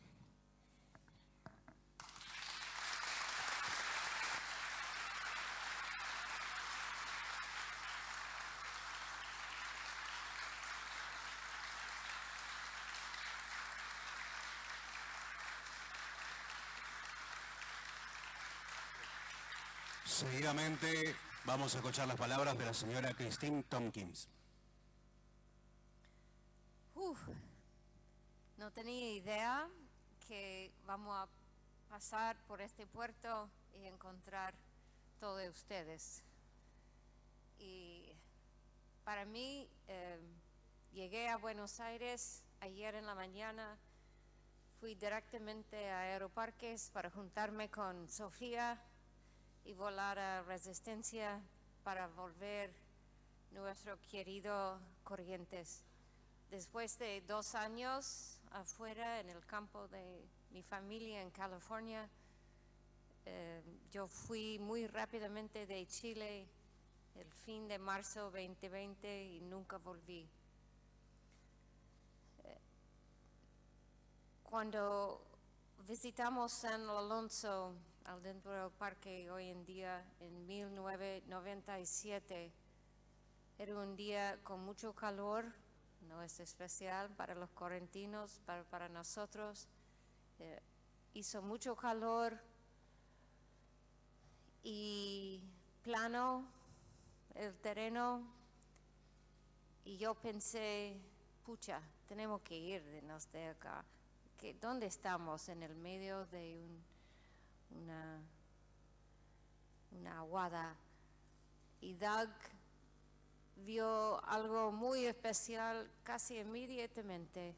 S5: Seguidamente vamos a escuchar las palabras de la señora Christine Tompkins.
S8: No tenía idea que vamos a pasar por este puerto y encontrar todos ustedes. Y para mí, llegué a Buenos Aires ayer en la mañana, fui directamente a Aeroparques para juntarme con Sofía y volar a Resistencia para volver nuestro querido Corrientes. Después de 2 años afuera en el campo de mi familia en California, yo fui muy rápidamente de Chile el fin de marzo 2020 y nunca volví. Cuando visitamos San Alonso, al dentro del parque hoy en día, en 1997, era un día con mucho calor, no es especial para los correntinos, para nosotros. Hizo mucho calor y plano el terreno, y yo pensé, pucha, tenemos que irnos de acá. ¿Dónde estamos? En el medio de una aguada. Y Doug vio algo muy especial casi inmediatamente.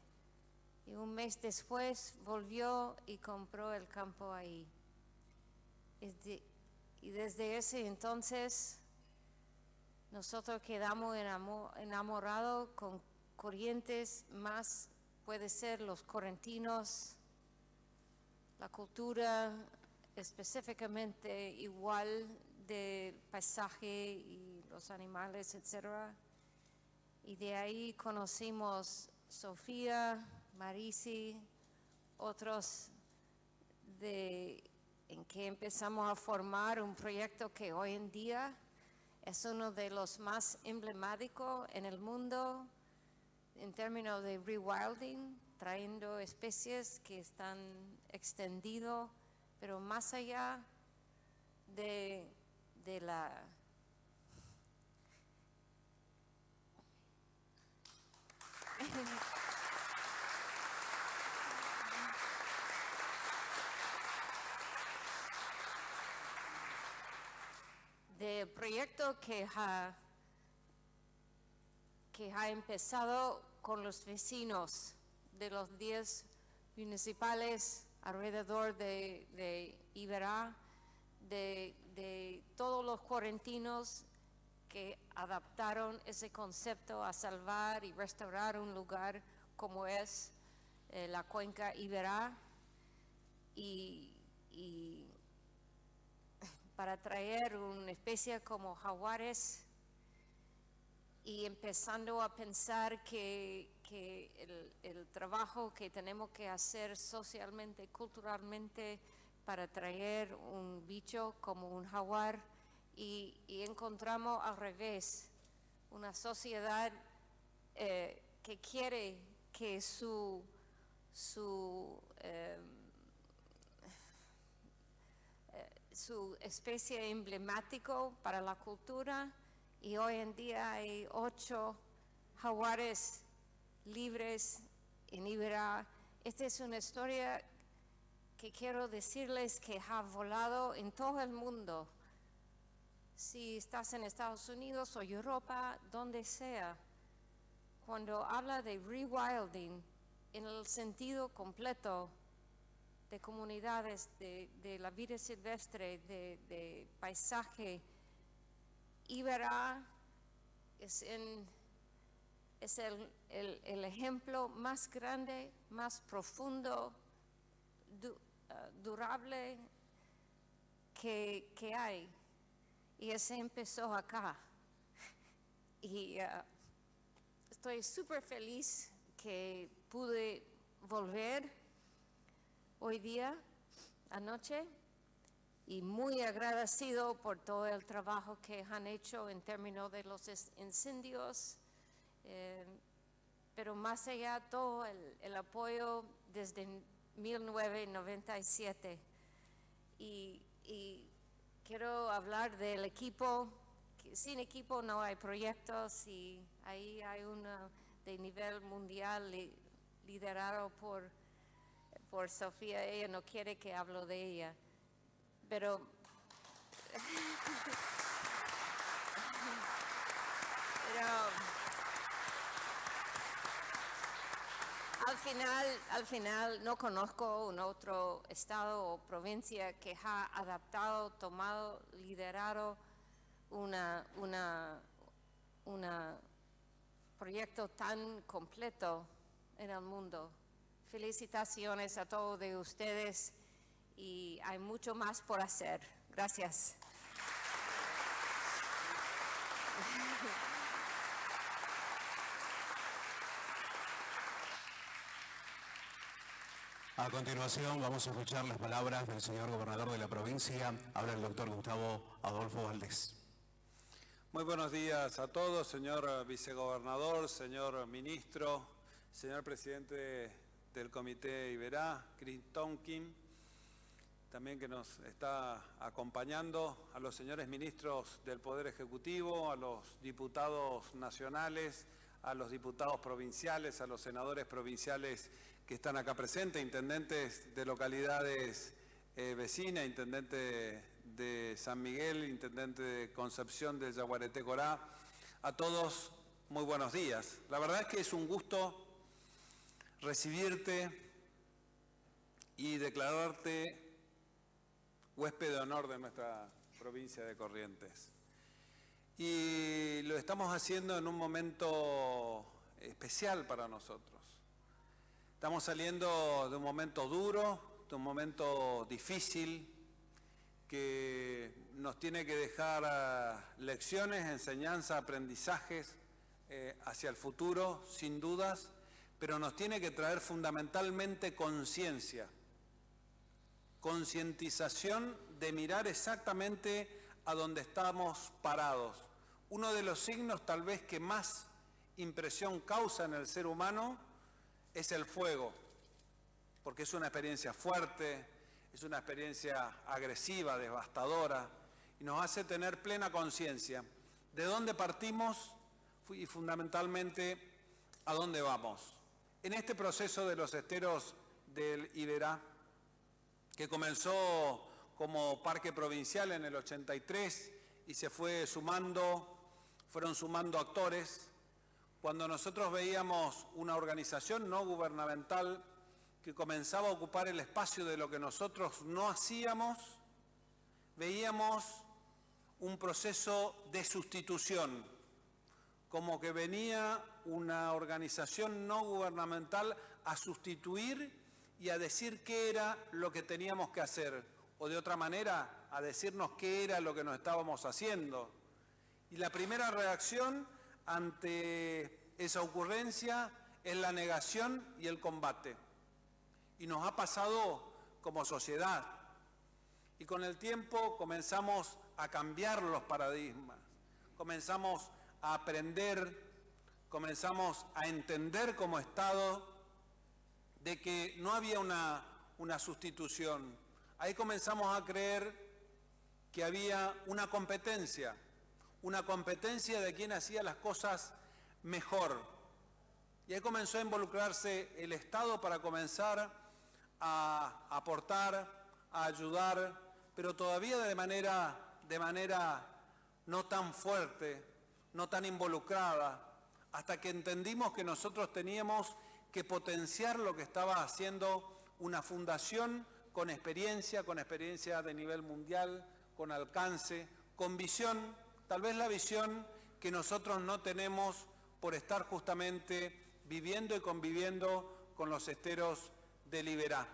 S8: Y un mes después volvió y compró el campo ahí. Y desde ese entonces nosotros quedamos enamorados con Corrientes, más puede ser los correntinos, la cultura específicamente igual del paisaje y los animales, etc. Y de ahí conocimos Sofía, Marisi, otros en que empezamos a formar un proyecto que hoy en día es uno de los más emblemáticos en el mundo en términos de rewilding, trayendo especies que están extendidas, pero más allá de la del proyecto que ha empezado con los vecinos de los 10 municipales alrededor de Iberá, de todos los correntinos que adaptaron ese concepto a salvar y restaurar un lugar como es la cuenca Iberá, y para traer una especie como jaguares, y empezando a pensar que el trabajo que tenemos que hacer socialmente, culturalmente, para traer un bicho como un jaguar, y encontramos al revés, una sociedad que quiere que su especie emblemático para la cultura, y hoy en día hay 8 jaguares libres en Iberá. Esta es una historia que quiero decirles que ha volado en todo el mundo, si estás en Estados Unidos o Europa, donde sea, cuando habla de rewilding en el sentido completo de comunidades, de la vida silvestre, de paisaje, Iberá es el ejemplo más grande, más profundo, durable que hay. Y ese empezó acá. Y estoy súper feliz que pude volver hoy día, anoche, y muy agradecido por todo el trabajo que han hecho en términos de los incendios, pero más allá todo el apoyo desde 1997. Y quiero hablar del equipo, que sin equipo no hay proyectos, y ahí hay una de nivel mundial liderado por Sofía. Ella no quiere que hable de ella, pero al final no conozco un otro estado o provincia que ha adaptado, tomado, liderado un proyecto tan completo en el mundo. Felicitaciones a todos de ustedes, y hay mucho más por hacer. Gracias.
S5: A continuación vamos a escuchar las palabras del señor gobernador de la provincia. Habla el doctor Gustavo Adolfo Valdés.
S4: Muy buenos días a todos, señor vicegobernador, señor ministro, señor presidente del Comité Iberá, Chris Tompkins, también que nos está acompañando, a los señores ministros del Poder Ejecutivo, a los diputados nacionales, a los diputados provinciales, a los senadores provinciales que están acá presentes, intendentes de localidades vecinas, intendente de San Miguel, intendente de Concepción de Yaguareté Corá. A todos, muy buenos días. La verdad es que es un gusto recibirte y declararte huésped de honor de nuestra provincia de Corrientes. Y lo estamos haciendo en un momento especial para nosotros. Estamos saliendo de un momento duro, de un momento difícil, que nos tiene que dejar lecciones, enseñanzas, aprendizajes hacia el futuro, sin dudas, pero nos tiene que traer fundamentalmente conciencia, concientización de mirar exactamente a dónde estamos parados. Uno de los signos tal vez que más impresión causa en el ser humano es el fuego, porque es una experiencia fuerte, es una experiencia agresiva, devastadora, y nos hace tener plena conciencia de dónde partimos y fundamentalmente a dónde vamos. En este proceso de los esteros del Iberá, que comenzó como parque provincial en el 83 y se fueron sumando actores, cuando nosotros veíamos una organización no gubernamental que comenzaba a ocupar el espacio de lo que nosotros no hacíamos, veíamos un proceso de sustitución, como que venía una organización no gubernamental a sustituir y a decir qué era lo que teníamos que hacer, o de otra manera, a decirnos qué era lo que nos estábamos haciendo. Y la primera reacción ante esa ocurrencia es la negación y el combate. Y nos ha pasado como sociedad. Y con el tiempo comenzamos a cambiar los paradigmas, comenzamos a aprender, comenzamos a entender como Estado de que no había una sustitución. Ahí comenzamos a creer que había una competencia de quien hacía las cosas mejor. Y ahí comenzó a involucrarse el Estado para comenzar a aportar, a ayudar, pero todavía de manera no tan fuerte, no tan involucrada, hasta que entendimos que nosotros teníamos que potenciar lo que estaba haciendo una fundación con experiencia de nivel mundial, con alcance, con visión, tal vez la visión que nosotros no tenemos por estar justamente viviendo y conviviendo con los esteros de Liberá.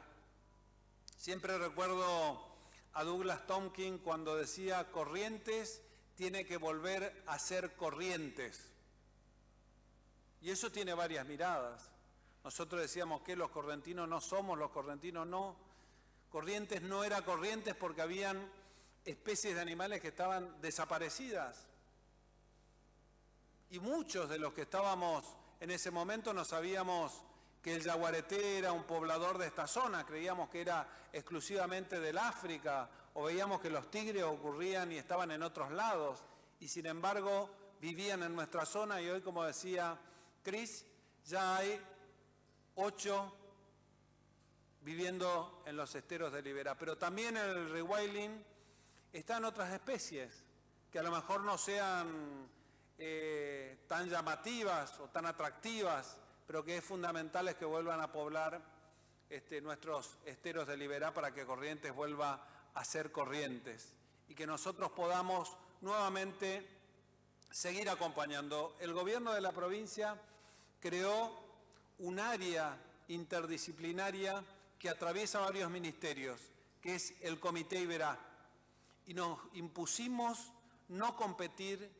S4: Siempre recuerdo a Douglas Tompkins cuando decía: Corrientes tiene que volver a ser Corrientes. Y eso tiene varias miradas. Nosotros decíamos que los correntinos no somos, los correntinos no. Corrientes no era Corrientes porque habían especies de animales que estaban desaparecidas. Y muchos de los que estábamos en ese momento no sabíamos que el yaguareté era un poblador de esta zona, creíamos que era exclusivamente del África, o veíamos que los tigres ocurrían y estaban en otros lados, y sin embargo vivían en nuestra zona, y hoy, como decía Cris, ya hay 8 viviendo en los esteros de Liberá. Pero también en el rewilding están otras especies que a lo mejor no sean tan llamativas o tan atractivas, pero que es fundamental es que vuelvan a poblar nuestros esteros de Liberá para que Corrientes vuelva a ser Corrientes y que nosotros podamos nuevamente seguir acompañando. El gobierno de la provincia creó un área interdisciplinaria que atraviesa varios ministerios, que es el Comité Iberá, y nos impusimos no competir,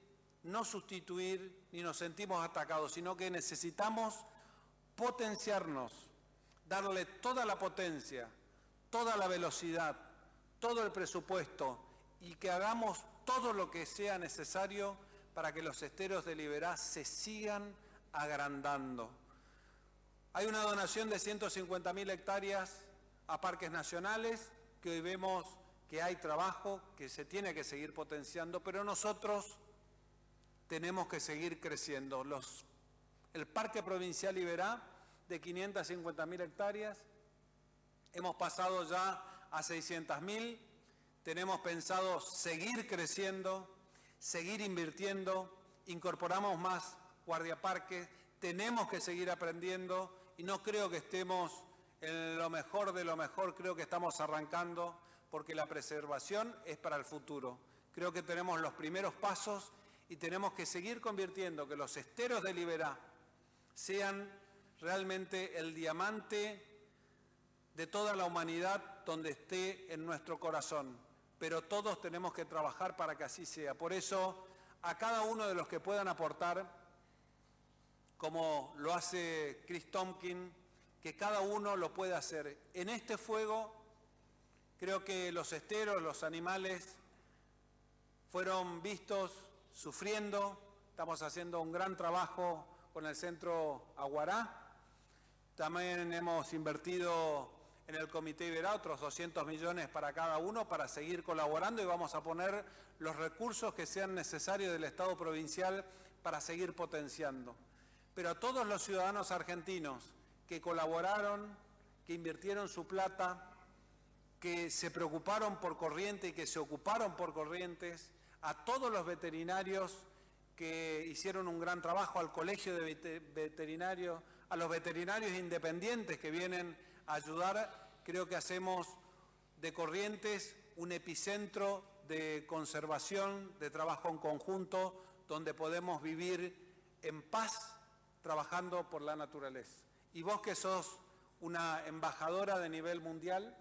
S4: no sustituir, ni nos sentimos atacados, sino que necesitamos potenciarnos, darle toda la potencia, toda la velocidad, todo el presupuesto y que hagamos todo lo que sea necesario para que los esteros de Liberá se sigan agrandando. Hay una donación de 150.000 hectáreas a parques nacionales, que hoy vemos que hay trabajo, que se tiene que seguir potenciando, pero nosotros tenemos que seguir creciendo. El Parque Provincial Liberá, de 550.000 hectáreas, hemos pasado ya a 600.000, tenemos pensado seguir creciendo, seguir invirtiendo, incorporamos más guardiaparques, tenemos que seguir aprendiendo y no creo que estemos en lo mejor de lo mejor, creo que estamos arrancando porque la preservación es para el futuro. Creo que tenemos los primeros pasos y tenemos que seguir convirtiendo que los esteros de Liberá sean realmente el diamante de toda la humanidad donde esté en nuestro corazón. Pero todos tenemos que trabajar para que así sea. Por eso, a cada uno de los que puedan aportar, como lo hace Chris Tompkins, que cada uno lo pueda hacer. En este fuego, creo que los esteros, los animales, fueron vistos sufriendo. Estamos haciendo un gran trabajo con el Centro Aguará. También hemos invertido en el Comité Iberá otros 200 millones para cada uno para seguir colaborando y vamos a poner los recursos que sean necesarios del Estado provincial para seguir potenciando. Pero a todos los ciudadanos argentinos que colaboraron, que invirtieron su plata, que se preocuparon por Corrientes y que se ocuparon por Corrientes, a todos los veterinarios que hicieron un gran trabajo, al Colegio de Veterinarios, a los veterinarios independientes que vienen a ayudar, creo que hacemos de Corrientes un epicentro de conservación, de trabajo en conjunto, donde podemos vivir en paz trabajando por la naturaleza. Y vos que sos una embajadora de nivel mundial,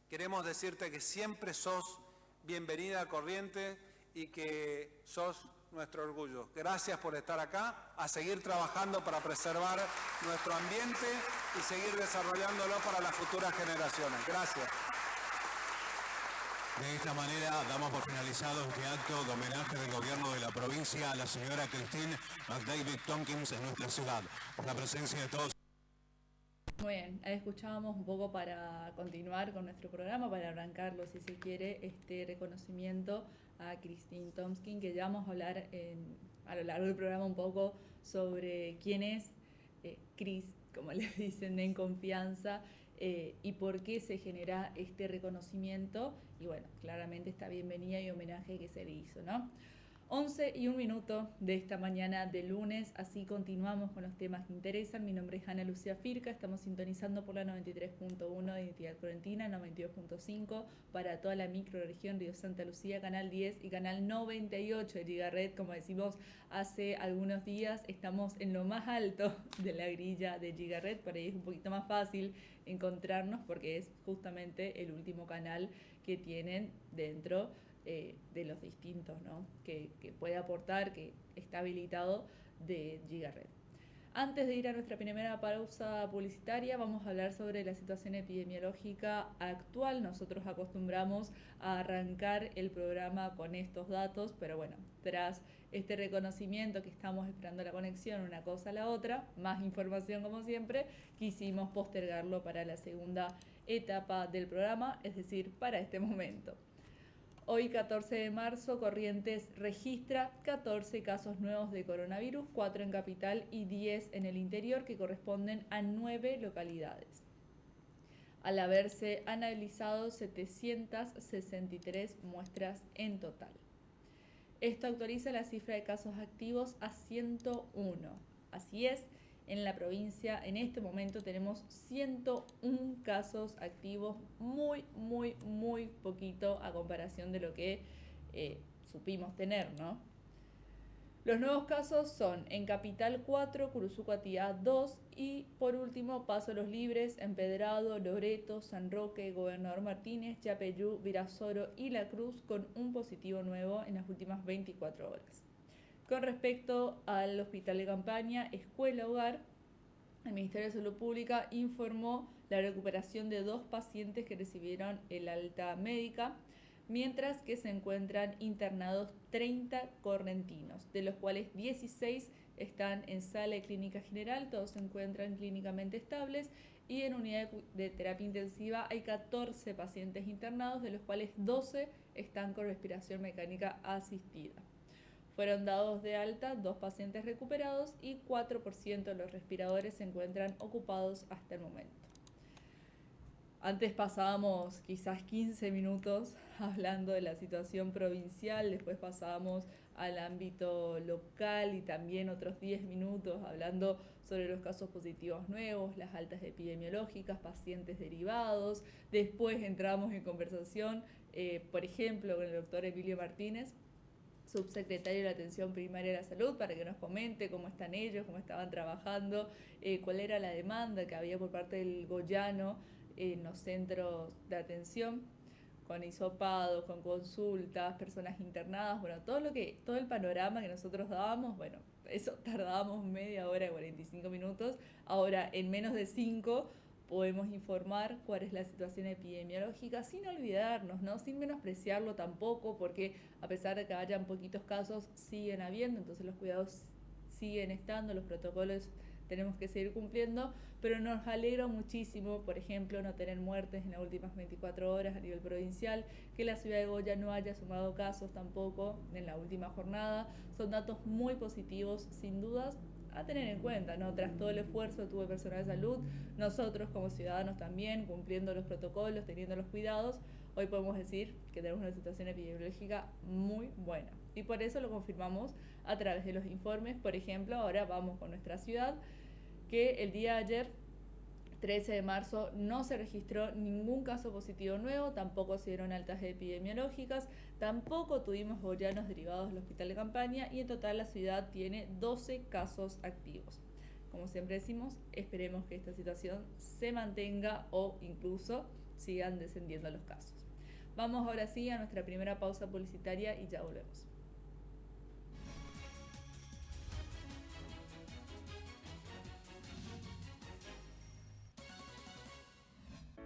S4: queremos decirte que siempre sos bienvenida a Corrientes y que sos nuestro orgullo. Gracias por estar acá, a seguir trabajando para preservar nuestro ambiente y seguir desarrollándolo para las futuras generaciones. Gracias.
S5: De esta manera damos por finalizado este acto de homenaje del gobierno de la provincia a la señora Christine McDavid Tompkins en nuestra ciudad. Por la presencia de todos.
S9: Muy bien, ahí escuchábamos un poco para continuar con nuestro programa, para arrancarlo, si se quiere, este reconocimiento a Christine Tompkins, que ya vamos a hablar a lo largo del programa un poco sobre quién es Chris, como le dicen en confianza, y por qué se genera este reconocimiento. Y bueno, claramente esta bienvenida y homenaje que se le hizo, ¿no? 11:01 de esta mañana de lunes, así continuamos con los temas que interesan. Mi nombre es Ana Lucía Firca, estamos sintonizando por la 93.1 de Identidad Correntina, 92.5 para toda la microrregión Río Santa Lucía, canal 10 y canal 98 de Gigaret. Como decimos hace algunos días, estamos en lo más alto de la grilla de Gigaret, por ahí es un poquito más fácil encontrarnos porque es justamente el último canal que tienen dentro de los distintos, ¿no? que puede aportar, que está habilitado de Gigaret. Antes de ir a nuestra primera pausa publicitaria, vamos a hablar sobre la situación epidemiológica actual. Nosotros acostumbramos a arrancar el programa con estos datos, pero bueno, tras este reconocimiento que estamos esperando la conexión, una cosa a la otra, más información como siempre, quisimos postergarlo para la segunda etapa del programa, es decir, para este momento. Hoy, 14 de marzo, Corrientes registra 14 casos nuevos de coronavirus, 4 en capital y 10 en el interior, que corresponden a 9 localidades, al haberse analizado 763 muestras en total. Esto actualiza la cifra de casos activos a 101. Así es, en la provincia en este momento tenemos 101 casos activos, muy poquito a comparación de lo que supimos tener, ¿no? Los nuevos casos son en Capital 4, Curuzucuatía 2 y por último Paso Los Libres, Empedrado, Loreto, San Roque, Gobernador Martínez, Yapeyú, Virasoro y La Cruz, con un positivo nuevo en las últimas 24 horas. Con respecto al hospital de campaña Escuela Hogar, el Ministerio de Salud Pública informó la recuperación de 2 pacientes que recibieron el alta médica, mientras que se encuentran internados 30 correntinos, de los cuales 16 están en sala de clínica general, todos se encuentran clínicamente estables, y en unidad de terapia intensiva hay 14 pacientes internados, de los cuales 12 están con respiración mecánica asistida. Fueron dados de alta 2 pacientes recuperados y 4% de los respiradores se encuentran ocupados hasta el momento. Antes pasábamos quizás 15 minutos hablando de la situación provincial, después pasábamos al ámbito local y también otros 10 minutos hablando sobre los casos positivos nuevos, las altas epidemiológicas, pacientes derivados. Después entramos en conversación, por ejemplo, con el doctor Emilio Martínez, subsecretario de la Atención Primaria de la Salud, para que nos comente cómo están ellos, cómo estaban trabajando, cuál era la demanda que había por parte del Goyano en los centros de atención, con hisopados, con consultas, personas internadas, bueno, todo el panorama que nosotros dábamos, bueno, eso tardábamos media hora y 45 minutos, ahora en menos de 5 podemos informar cuál es la situación epidemiológica sin olvidarnos, ¿no? Sin menospreciarlo tampoco, porque a pesar de que hayan poquitos casos, siguen habiendo, entonces los cuidados siguen estando, los protocolos tenemos que seguir cumpliendo, pero nos alegra muchísimo, por ejemplo, no tener muertes en las últimas 24 horas a nivel provincial, que la ciudad de Goya no haya sumado casos tampoco en la última jornada. Son datos muy positivos, sin dudas, a tener en cuenta, ¿no? Tras todo el esfuerzo que tuvo el personal de salud, nosotros como ciudadanos también, cumpliendo los protocolos, teniendo los cuidados, hoy podemos decir que tenemos una situación epidemiológica muy buena. Y por eso lo confirmamos a través de los informes. Por ejemplo, ahora vamos con nuestra ciudad, que el día de ayer, 13 de marzo, no se registró ningún caso positivo nuevo, tampoco se dieron altas epidemiológicas, tampoco tuvimos goyanos derivados del hospital de campaña y en total la ciudad tiene 12 casos activos. Como siempre decimos, esperemos que esta situación se mantenga o incluso sigan descendiendo los casos. Vamos ahora sí a nuestra primera pausa publicitaria y ya volvemos.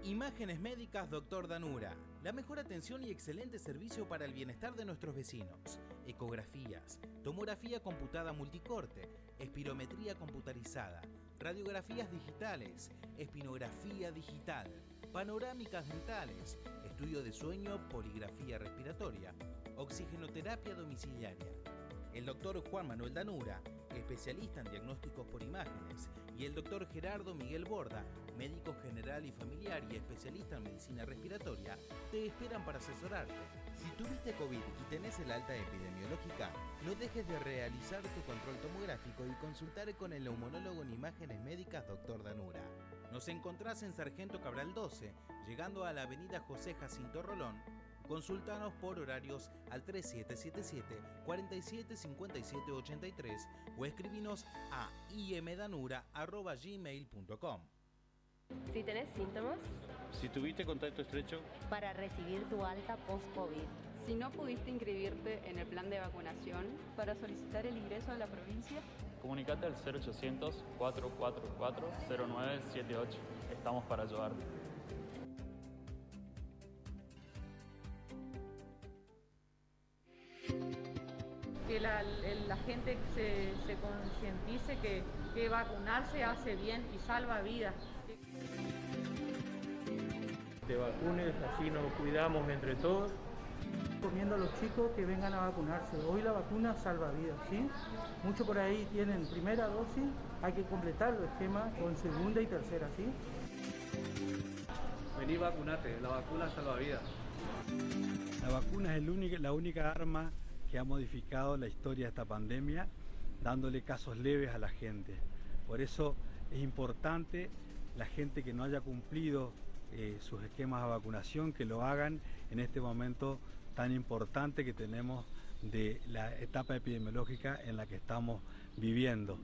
S10: Imágenes Médicas Dr. Danura. La mejor atención y excelente servicio para el bienestar de nuestros vecinos. Ecografías, tomografía computada multicorte, espirometría computarizada, radiografías digitales, espinografía digital, panorámicas dentales, estudio de sueño, poligrafía respiratoria, oxigenoterapia domiciliaria. El doctor Juan Manuel Danura, especialista en diagnósticos por imágenes, y el doctor Gerardo Miguel Borda, médico general y familiar y especialista en medicina respiratoria te esperan para asesorarte. Si tuviste COVID y tenés el alta epidemiológica, no dejes de realizar tu control tomográfico y consultar con el neumonólogo en imágenes médicas Dr. Danura. Nos encontrás en Sargento Cabral 12, llegando a la avenida José Jacinto Rolón. Consultanos por horarios al 3777-475783 o escribinos a imdanura@gmail.com.
S11: Si tenés síntomas,
S12: Si tuviste contacto estrecho,
S11: para recibir tu alta post-COVID.
S13: Si no pudiste inscribirte en el plan de vacunación, para solicitar el ingreso a la provincia,
S12: comunicate al 0800-444-0978. Estamos para ayudarte.
S24: Que la gente se concientice que vacunarse hace bien y salva vidas.
S25: Te vacunes, así nos cuidamos entre todos.
S26: Recomiendo a los chicos que vengan a vacunarse. Hoy la vacuna salva vidas, ¿sí? Muchos por ahí tienen primera dosis, hay que completar el esquema con segunda y tercera, ¿sí?
S25: Vení, vacunate, la vacuna salva vidas.
S27: La vacuna es la única arma que ha modificado la historia de esta pandemia, dándole casos leves a la gente. Por eso es importante la gente que no haya cumplido sus esquemas de vacunación, que lo hagan en este momento tan importante que tenemos de la etapa epidemiológica en la que estamos viviendo.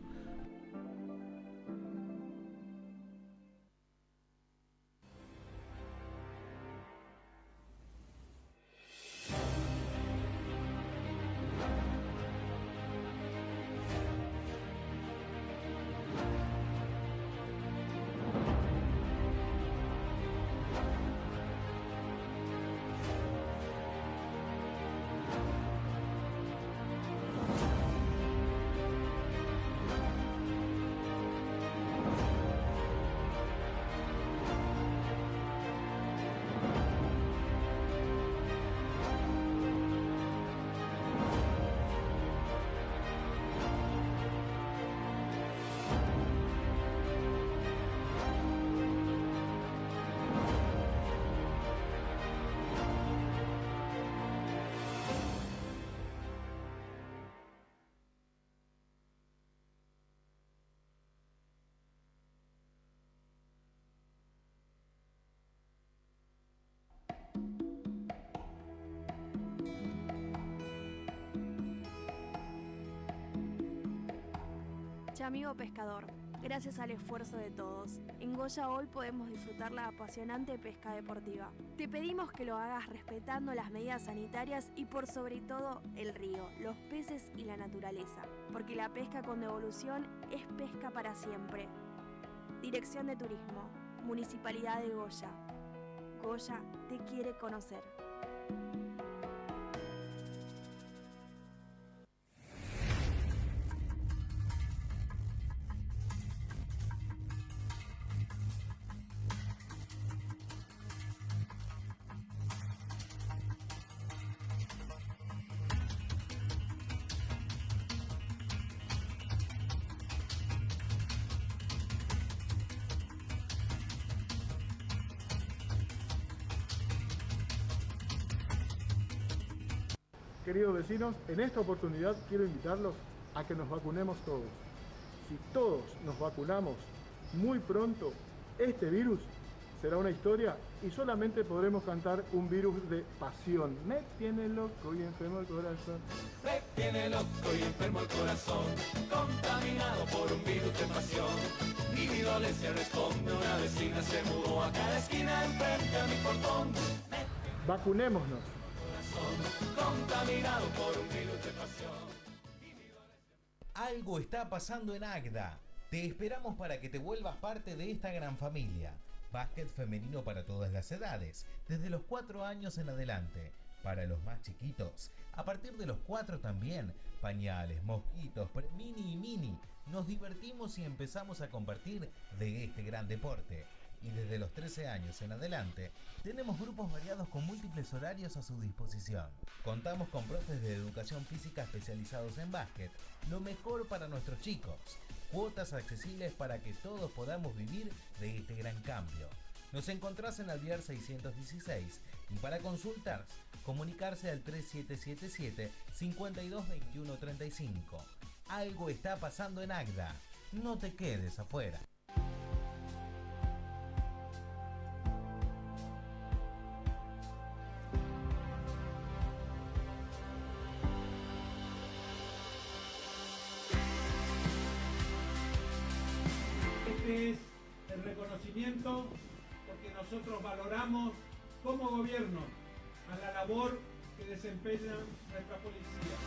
S28: Amigo pescador, gracias al esfuerzo de todos, en Goya hoy podemos disfrutar la apasionante pesca deportiva. Te pedimos que lo hagas respetando las medidas sanitarias y por sobre todo el río, los peces y la naturaleza, porque la pesca con devolución es pesca para siempre. Dirección de Turismo, Municipalidad de Goya. Goya te quiere conocer.
S29: Queridos vecinos, en esta oportunidad quiero invitarlos a que nos vacunemos todos. Si todos nos vacunamos muy pronto, este virus será una historia y solamente podremos cantar un virus de pasión. Me tiene loco y enfermo el corazón.
S30: Me tiene loco y enfermo el corazón, contaminado por un virus de pasión. Y mi dolencia responde, una vecina se mudó a cada esquina enfrente a mi portón.
S29: Vacunémonos.
S30: Contaminado por un virus de pasión.
S10: Algo está pasando en Agda. Te esperamos para que te vuelvas parte de esta gran familia. Básquet femenino para todas las edades, desde los 4 años en adelante. Para los más chiquitos, a partir de los 4 también. Pañales, mosquitos, mini y mini. Nos divertimos y empezamos a compartir de este gran deporte. Y desde los 13 años en adelante, tenemos grupos variados con múltiples horarios a su disposición. Contamos con profes de educación física especializados en básquet, lo mejor para nuestros chicos. Cuotas accesibles para que todos podamos vivir de este gran cambio. Nos encontrás en Alvear 616 y para consultar, comunicarse al 3777 522135. Algo está pasando en Agda. No te quedes afuera.
S1: Este es el reconocimiento porque nosotros valoramos como gobierno a la labor que desempeña nuestra policía.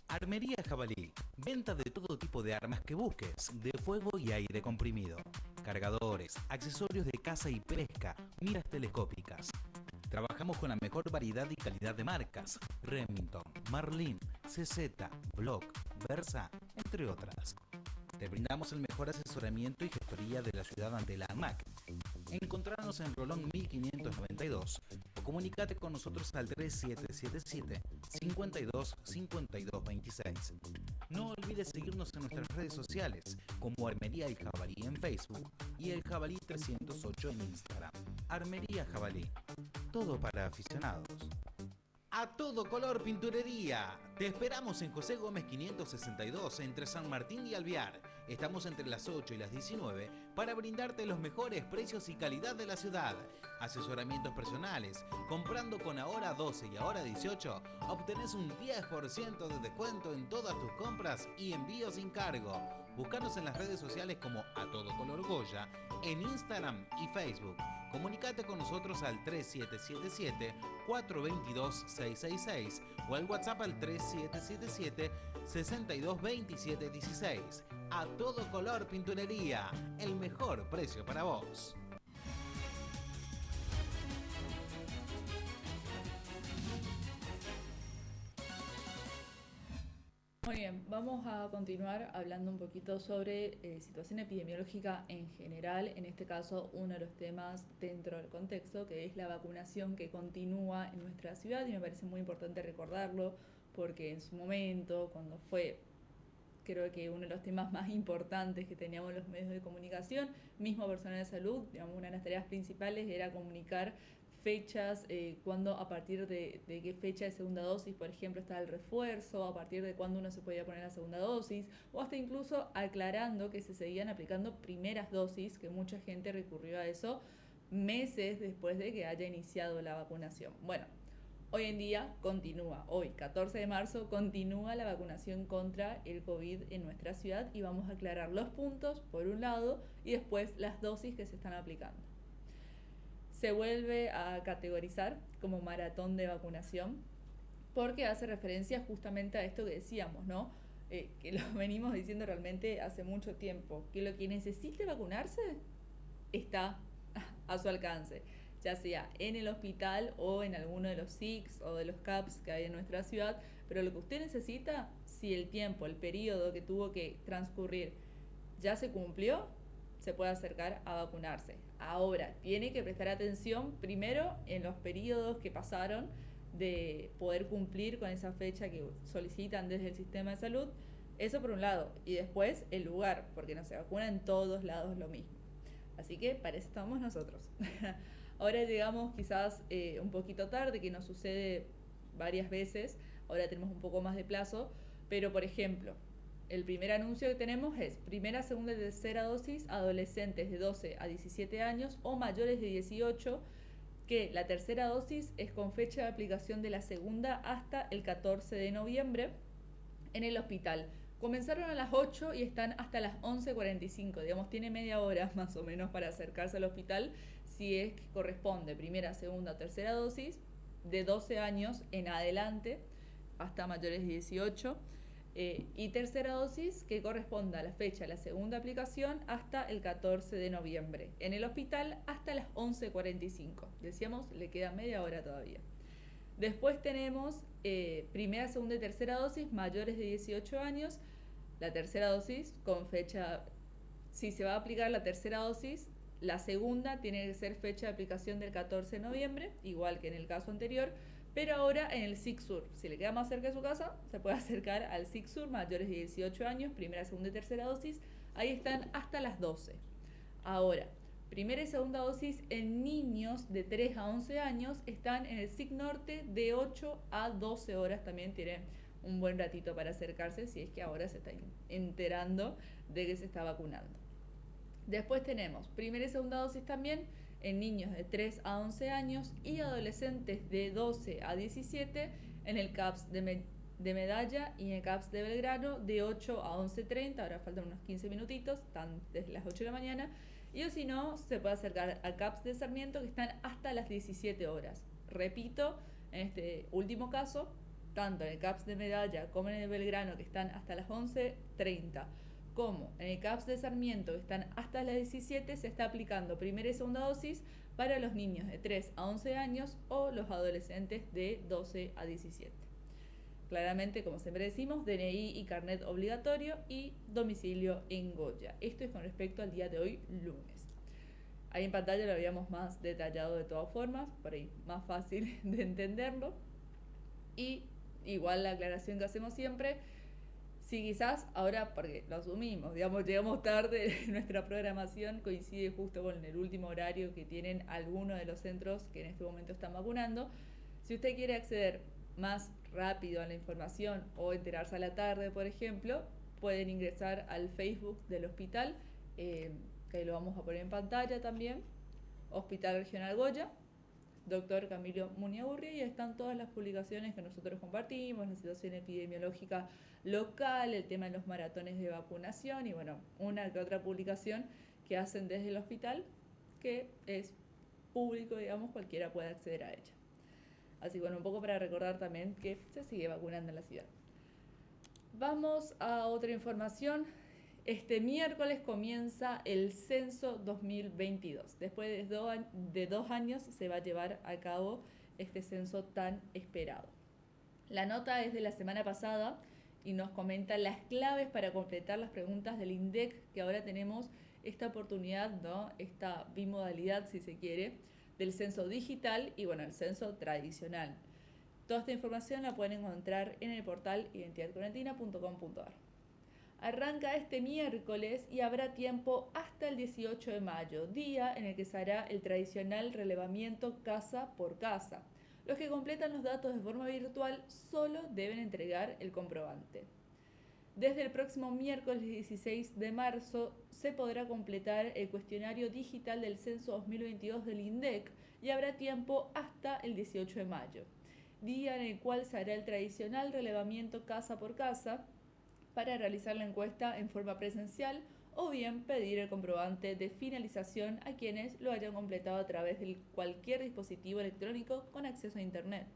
S10: Armería Jabalí, venta de todo tipo de armas que busques, de fuego y aire comprimido, cargadores, accesorios de caza y pesca, miras telescópicas. Trabajamos con la mejor variedad y calidad de marcas, Remington, Marlin, CZ, Block, Versa, entre otras. Te brindamos el mejor asesoramiento y gestoría de la ciudad ante la ANMAC. Encontrarnos en Rolón 1592 o comunícate con nosotros al 3777 52 52 26. No olvides seguirnos en nuestras redes sociales como Armería El Jabalí en Facebook y El Jabalí 308 en Instagram. Armería Jabalí, todo para aficionados. A todo color pinturería. Te esperamos en José Gómez 562 entre San Martín y Alvear. Estamos entre las 8 y las 19 para brindarte los mejores precios y calidad de la ciudad. Asesoramientos personales. Comprando con ahora 12 y ahora 18, obtenés un 10% de descuento en todas tus compras y envío sin cargo. Búscanos en las redes sociales como A Todo Color Goya, en Instagram y Facebook. Comunicate con nosotros al 3777-422-666 o al WhatsApp al 3777-622716. A Todo Color Pinturería, el mejor precio para vos.
S9: Muy bien, vamos a continuar hablando un poquito sobre situación epidemiológica en general, en este caso uno de los temas dentro del contexto, que es la vacunación que continúa en nuestra ciudad, y me parece muy importante recordarlo porque en su momento, cuando fue, creo que uno de los temas más importantes que teníamos los medios de comunicación, mismo personal de salud, digamos, una de las tareas principales era comunicar fechas, cuándo, a partir de qué fecha de segunda dosis, por ejemplo, está el refuerzo, a partir de cuándo uno se podía poner la segunda dosis, o hasta incluso aclarando que se seguían aplicando primeras dosis, que mucha gente recurrió a eso meses después de que haya iniciado la vacunación. Bueno, hoy en día continúa, hoy 14 de marzo continúa la vacunación contra el COVID en nuestra ciudad y vamos a aclarar los puntos por un lado y después las dosis que se están aplicando. Se vuelve a categorizar como maratón de vacunación porque hace referencia justamente a esto que decíamos, ¿no? Que lo venimos diciendo realmente hace mucho tiempo, que lo que necesite vacunarse está a su alcance, ya sea en el hospital o en alguno de los SICs o de los CAPs que hay en nuestra ciudad, pero lo que usted necesita, si el tiempo, el periodo que tuvo que transcurrir ya se cumplió, se puede acercar a vacunarse. Ahora, tiene que prestar atención primero en los periodos que pasaron de poder cumplir con esa fecha que solicitan desde el sistema de salud, eso por un lado, y después el lugar, porque no se vacuna en todos lados lo mismo. Así que para eso estamos nosotros. Ahora llegamos quizás un poquito tarde, que nos sucede varias veces, ahora tenemos un poco más de plazo, pero por ejemplo, el primer anuncio que tenemos es primera, segunda y tercera dosis adolescentes de 12 a 17 años o mayores de 18, que la tercera dosis es con fecha de aplicación de la segunda hasta el 14 de noviembre en el hospital. Comenzaron a las 8 y están hasta las 11:45, digamos, tiene media hora más o menos para acercarse al hospital si es que corresponde primera, segunda o tercera dosis de 12 años en adelante hasta mayores de 18. Y tercera dosis que corresponda a la fecha de la segunda aplicación hasta el 14 de noviembre. En el hospital hasta las 11:45. Decíamos, le queda media hora todavía. Después tenemos primera, segunda y tercera dosis mayores de 18 años. La tercera dosis con fecha, si se va a aplicar la tercera dosis, la segunda tiene que ser fecha de aplicación del 14 de noviembre, igual que en el caso anterior, pero ahora en el SICSUR. Si le queda más cerca de su casa, se puede acercar al SICSUR, mayores de 18 años, primera, segunda y tercera dosis. Ahí están hasta las 12. Ahora, primera y segunda dosis en niños de 3 a 11 años están en el SIC Norte de 8 a 12 horas. También tiene un buen ratito para acercarse si es que ahora se está enterando de que se está vacunando. Después tenemos primera y segunda dosis también en niños de 3 a 11 años y adolescentes de 12 a 17 en el CAPS de Medalla y en el CAPS de Belgrano de 8 a 11:30, ahora faltan unos 15 minutitos, están desde las 8 de la mañana, y o si no, se puede acercar al CAPS de Sarmiento, que están hasta las 17 horas. Repito, en este último caso, tanto en el CAPS de Medalla como en el Belgrano, que están hasta las 11:30, como en el CAPS de Sarmiento, que están hasta las 17, se está aplicando primera y segunda dosis para los niños de 3 a 11 años o los adolescentes de 12 a 17. Claramente, como siempre decimos, DNI y carnet obligatorio y domicilio en Goya. Esto es con respecto al día de hoy, lunes. Ahí en pantalla lo habíamos más detallado de todas formas, por ahí más fácil de entenderlo. Y igual la aclaración que hacemos siempre, si quizás ahora, porque lo asumimos, digamos, llegamos tarde, nuestra programación coincide justo con el último horario que tienen algunos de los centros que en este momento están vacunando. Si usted quiere acceder más rápido a la información o enterarse a la tarde, por ejemplo, pueden ingresar al Facebook del hospital, que lo vamos a poner en pantalla también, Hospital Regional Goya, Dr. Camilo Muniaurri, y están todas las publicaciones que nosotros compartimos, la situación epidemiológica local, el tema de los maratones de vacunación y bueno, una que otra publicación que hacen desde el hospital, que es público, digamos, cualquiera puede acceder a ella. Así que bueno, un poco para recordar también que se sigue vacunando en la ciudad. Vamos a otra información. Este miércoles comienza el censo 2022. Después de 2 años se va a llevar a cabo este censo tan esperado. La nota es de la semana pasada y nos comenta las claves para completar las preguntas del INDEC, que ahora tenemos esta oportunidad, ¿no? Esta bimodalidad, si se quiere, del censo digital y bueno, el censo tradicional. Toda esta información la pueden encontrar en el portal identidadcorrentina.com.ar. Arranca este miércoles y habrá tiempo hasta el 18 de mayo, día en el que se hará el tradicional relevamiento casa por casa. Los que completan los datos de forma virtual solo deben entregar el comprobante. Desde el próximo miércoles 16 de marzo se podrá completar el cuestionario digital del censo 2022 del INDEC y habrá tiempo hasta el 18 de mayo, día en el cual se hará el tradicional relevamiento casa por casa para realizar la encuesta en forma presencial o bien pedir el comprobante de finalización a quienes lo hayan completado a través de cualquier dispositivo electrónico con acceso a Internet.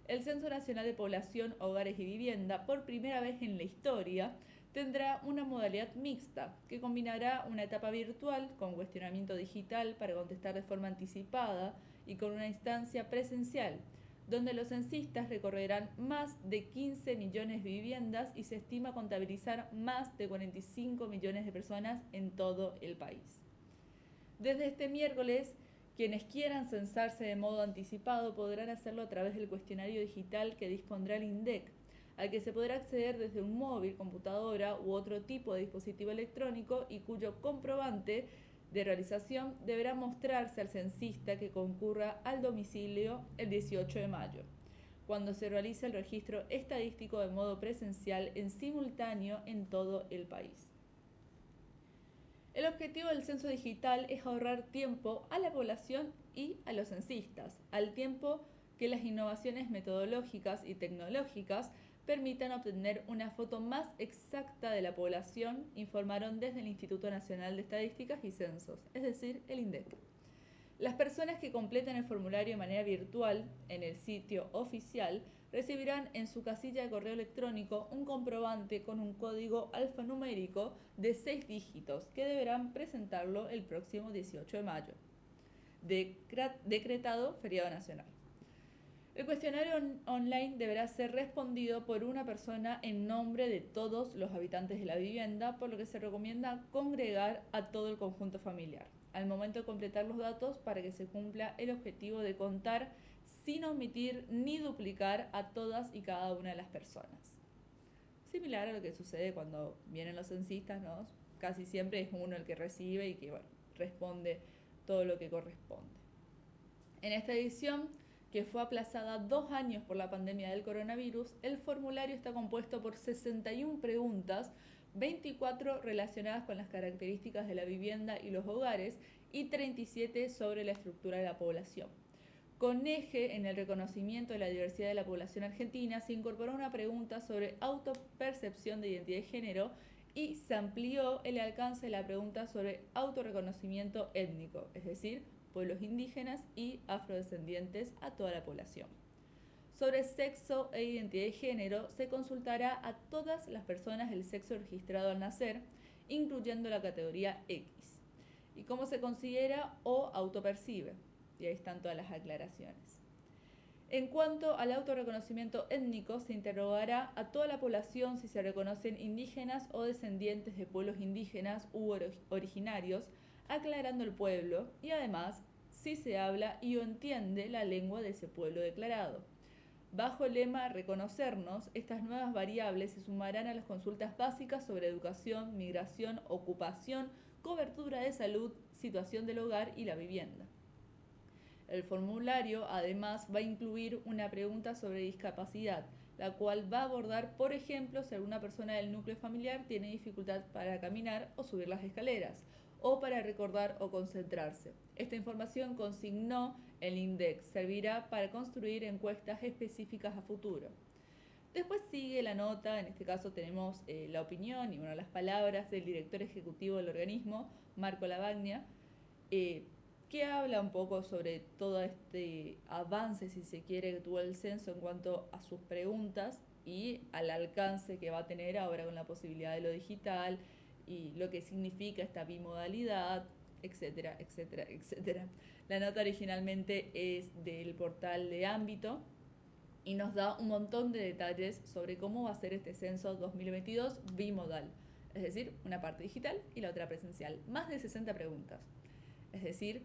S9: El Censo Nacional de Población, Hogares y Vivienda, por primera vez en la historia, tendrá una modalidad mixta que combinará una etapa virtual con cuestionamiento digital para contestar de forma anticipada y con una instancia presencial, donde los censistas recorrerán más de 15 millones de viviendas y se estima contabilizar más de 45 millones de personas en todo el país. Desde este miércoles, quienes quieran censarse de modo anticipado podrán hacerlo a través del cuestionario digital que dispondrá el INDEC, al que se podrá acceder desde un móvil, computadora u otro tipo de dispositivo electrónico y cuyo comprobante de realización deberá mostrarse al censista que concurra al domicilio el 18 de mayo, cuando se realice el registro estadístico de modo presencial en simultáneo en todo el país. El objetivo del censo digital es ahorrar tiempo a la población y a los censistas, al tiempo que las innovaciones metodológicas y tecnológicas permitan obtener una foto más exacta de la población, informaron desde el Instituto Nacional de Estadísticas y Censos, es decir, el INDEC. Las personas que completen el formulario de manera virtual en el sitio oficial recibirán en su casilla de correo electrónico un comprobante con un código alfanumérico de 6 dígitos que deberán presentarlo el próximo 18 de mayo, decretado feriado nacional. El cuestionario online deberá ser respondido por una persona en nombre de todos los habitantes de la vivienda, por lo que se recomienda congregar a todo el conjunto familiar al momento de completar los datos para que se cumpla el objetivo de contar sin omitir ni duplicar a todas y cada una de las personas. Similar a lo que sucede cuando vienen los censistas, ¿no? Casi siempre es uno el que recibe y que responde todo lo que corresponde. En esta edición, que fue aplazada 2 años por la pandemia del coronavirus, el formulario está compuesto por 61 preguntas, 24 relacionadas con las características de la vivienda y los hogares y 37 sobre la estructura de la población. Con eje en el reconocimiento de la diversidad de la población argentina, se incorporó una pregunta sobre autopercepción de identidad de género y se amplió el alcance de la pregunta sobre autorreconocimiento étnico, es decir, pueblos indígenas y afrodescendientes a toda la población. Sobre sexo e identidad de género, se consultará a todas las personas del sexo registrado al nacer, incluyendo la categoría X, y cómo se considera o autopercibe. Y ahí están todas las aclaraciones. En cuanto al autorreconocimiento étnico, se interrogará a toda la población si se reconocen indígenas o descendientes de pueblos indígenas u originarios, aclarando el pueblo, y además si se habla y o entiende la lengua de ese pueblo declarado. Bajo el lema Reconocernos, estas nuevas variables se sumarán a las consultas básicas sobre educación, migración, ocupación, cobertura de salud, situación del hogar y la vivienda. El formulario además va a incluir una pregunta sobre discapacidad, la cual va a abordar, por ejemplo, si alguna persona del núcleo familiar tiene dificultad para caminar o subir las escaleras, o para recordar o concentrarse. Esta información consignó el INDEC, servirá para construir encuestas específicas a futuro. Después sigue la nota, en este caso tenemos la opinión y las palabras del director ejecutivo del organismo, Marco Lavagna, que habla un poco sobre todo este avance, si se quiere, que tuvo el censo en cuanto a sus preguntas y al alcance que va a tener ahora con la posibilidad de lo digital y lo que significa esta bimodalidad, etcétera, etcétera, etcétera. La nota originalmente es del portal de Ámbito y nos da un montón de detalles sobre cómo va a ser este censo 2022 bimodal, es decir, una parte digital y la otra presencial. Más de 60 preguntas. Es decir,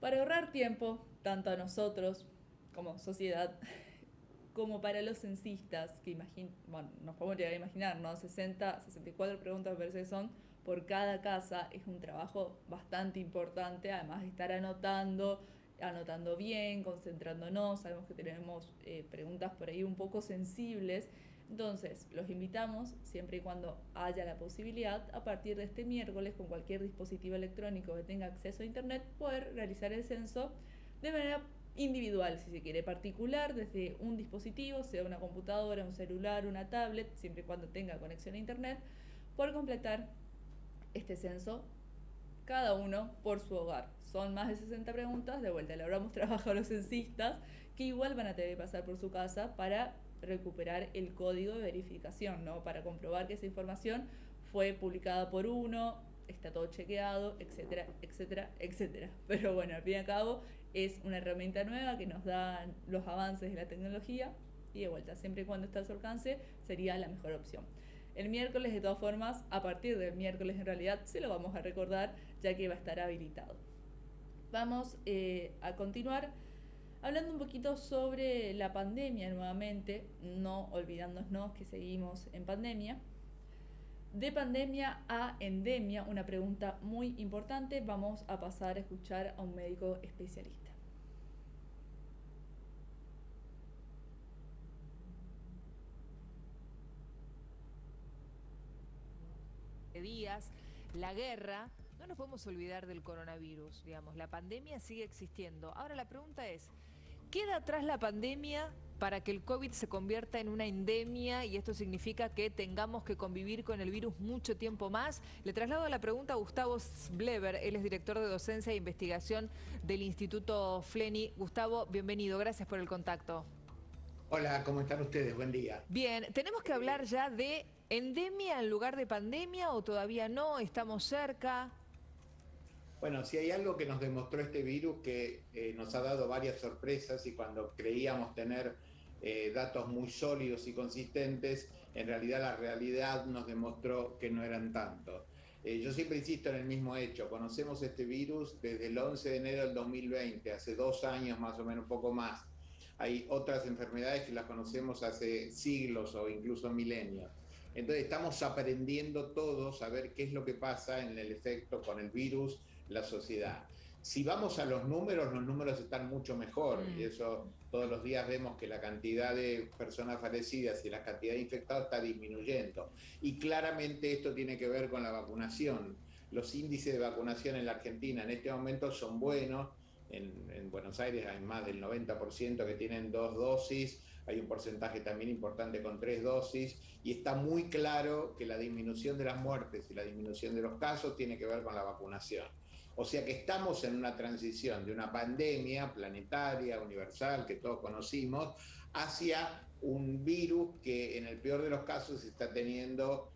S9: para ahorrar tiempo, tanto a nosotros como sociedad, como para los censistas, que nos podemos llegar a imaginar, ¿no? 64 preguntas me parece que son por cada casa, es un trabajo bastante importante, además de estar anotando bien, concentrándonos, sabemos que tenemos preguntas por ahí un poco sensibles. Entonces, los invitamos, siempre y cuando haya la posibilidad, a partir de este miércoles, con cualquier dispositivo electrónico que tenga acceso a Internet, poder realizar el censo de manera individual, si se quiere, particular, desde un dispositivo, sea una computadora, un celular, una tablet, siempre y cuando tenga conexión a Internet, por completar este censo, cada uno por su hogar. Son más de 60 preguntas, de vuelta le hablamos trabajo a los censistas, que igual van a tener que pasar por su casa para recuperar el código de verificación, ¿no? Para comprobar que esa información fue publicada por uno, está todo chequeado, etcétera, etcétera, etcétera. Pero bueno, al fin y al cabo es una herramienta nueva que nos da los avances de la tecnología y de vuelta, siempre y cuando está a su alcance, sería la mejor opción. El miércoles, de todas formas, a partir del miércoles en realidad, se lo vamos a recordar, ya que va a estar habilitado. Vamos a continuar hablando un poquito sobre la pandemia nuevamente, no olvidándonos que seguimos en pandemia. De pandemia a endemia, una pregunta muy importante. Vamos a pasar a escuchar a un médico especialista.
S2: Días, la guerra, no nos podemos olvidar del coronavirus, digamos, la pandemia sigue existiendo. Ahora la pregunta es, ¿queda atrás la pandemia para que el COVID se convierta en una endemia y esto significa que tengamos que convivir con el virus mucho tiempo más? Le traslado la pregunta a Gustavo Bleber, él es director de docencia e investigación del Instituto FLENI. Gustavo, bienvenido, gracias por el contacto.
S3: Hola, ¿cómo están ustedes? Buen día.
S2: Bien, ¿tenemos que hablar ya de endemia en lugar de pandemia o todavía no? ¿Estamos cerca?
S3: Bueno, si hay algo que nos demostró este virus, que nos ha dado varias sorpresas, y cuando creíamos tener datos muy sólidos y consistentes, en realidad la realidad nos demostró que no eran tanto. Yo siempre insisto en el mismo hecho: conocemos este virus desde el 11 de enero del 2020, hace 2 años más o menos, un poco más. Hay otras enfermedades que las conocemos hace siglos o incluso milenios. Entonces estamos aprendiendo todos a ver qué es lo que pasa en el efecto con el virus, la sociedad. Si vamos a los números están mucho mejor, y eso todos los días vemos que la cantidad de personas fallecidas y la cantidad de infectados está disminuyendo. Y claramente esto tiene que ver con la vacunación. Los índices de vacunación en la Argentina en este momento son buenos. En Buenos Aires hay más del 90% que tienen 2 dosis, hay un porcentaje también importante con 3 dosis, y está muy claro que la disminución de las muertes y la disminución de los casos tiene que ver con la vacunación. O sea que estamos en una transición de una pandemia planetaria, universal, que todos conocimos, hacia un virus que en el peor de los casos está teniendo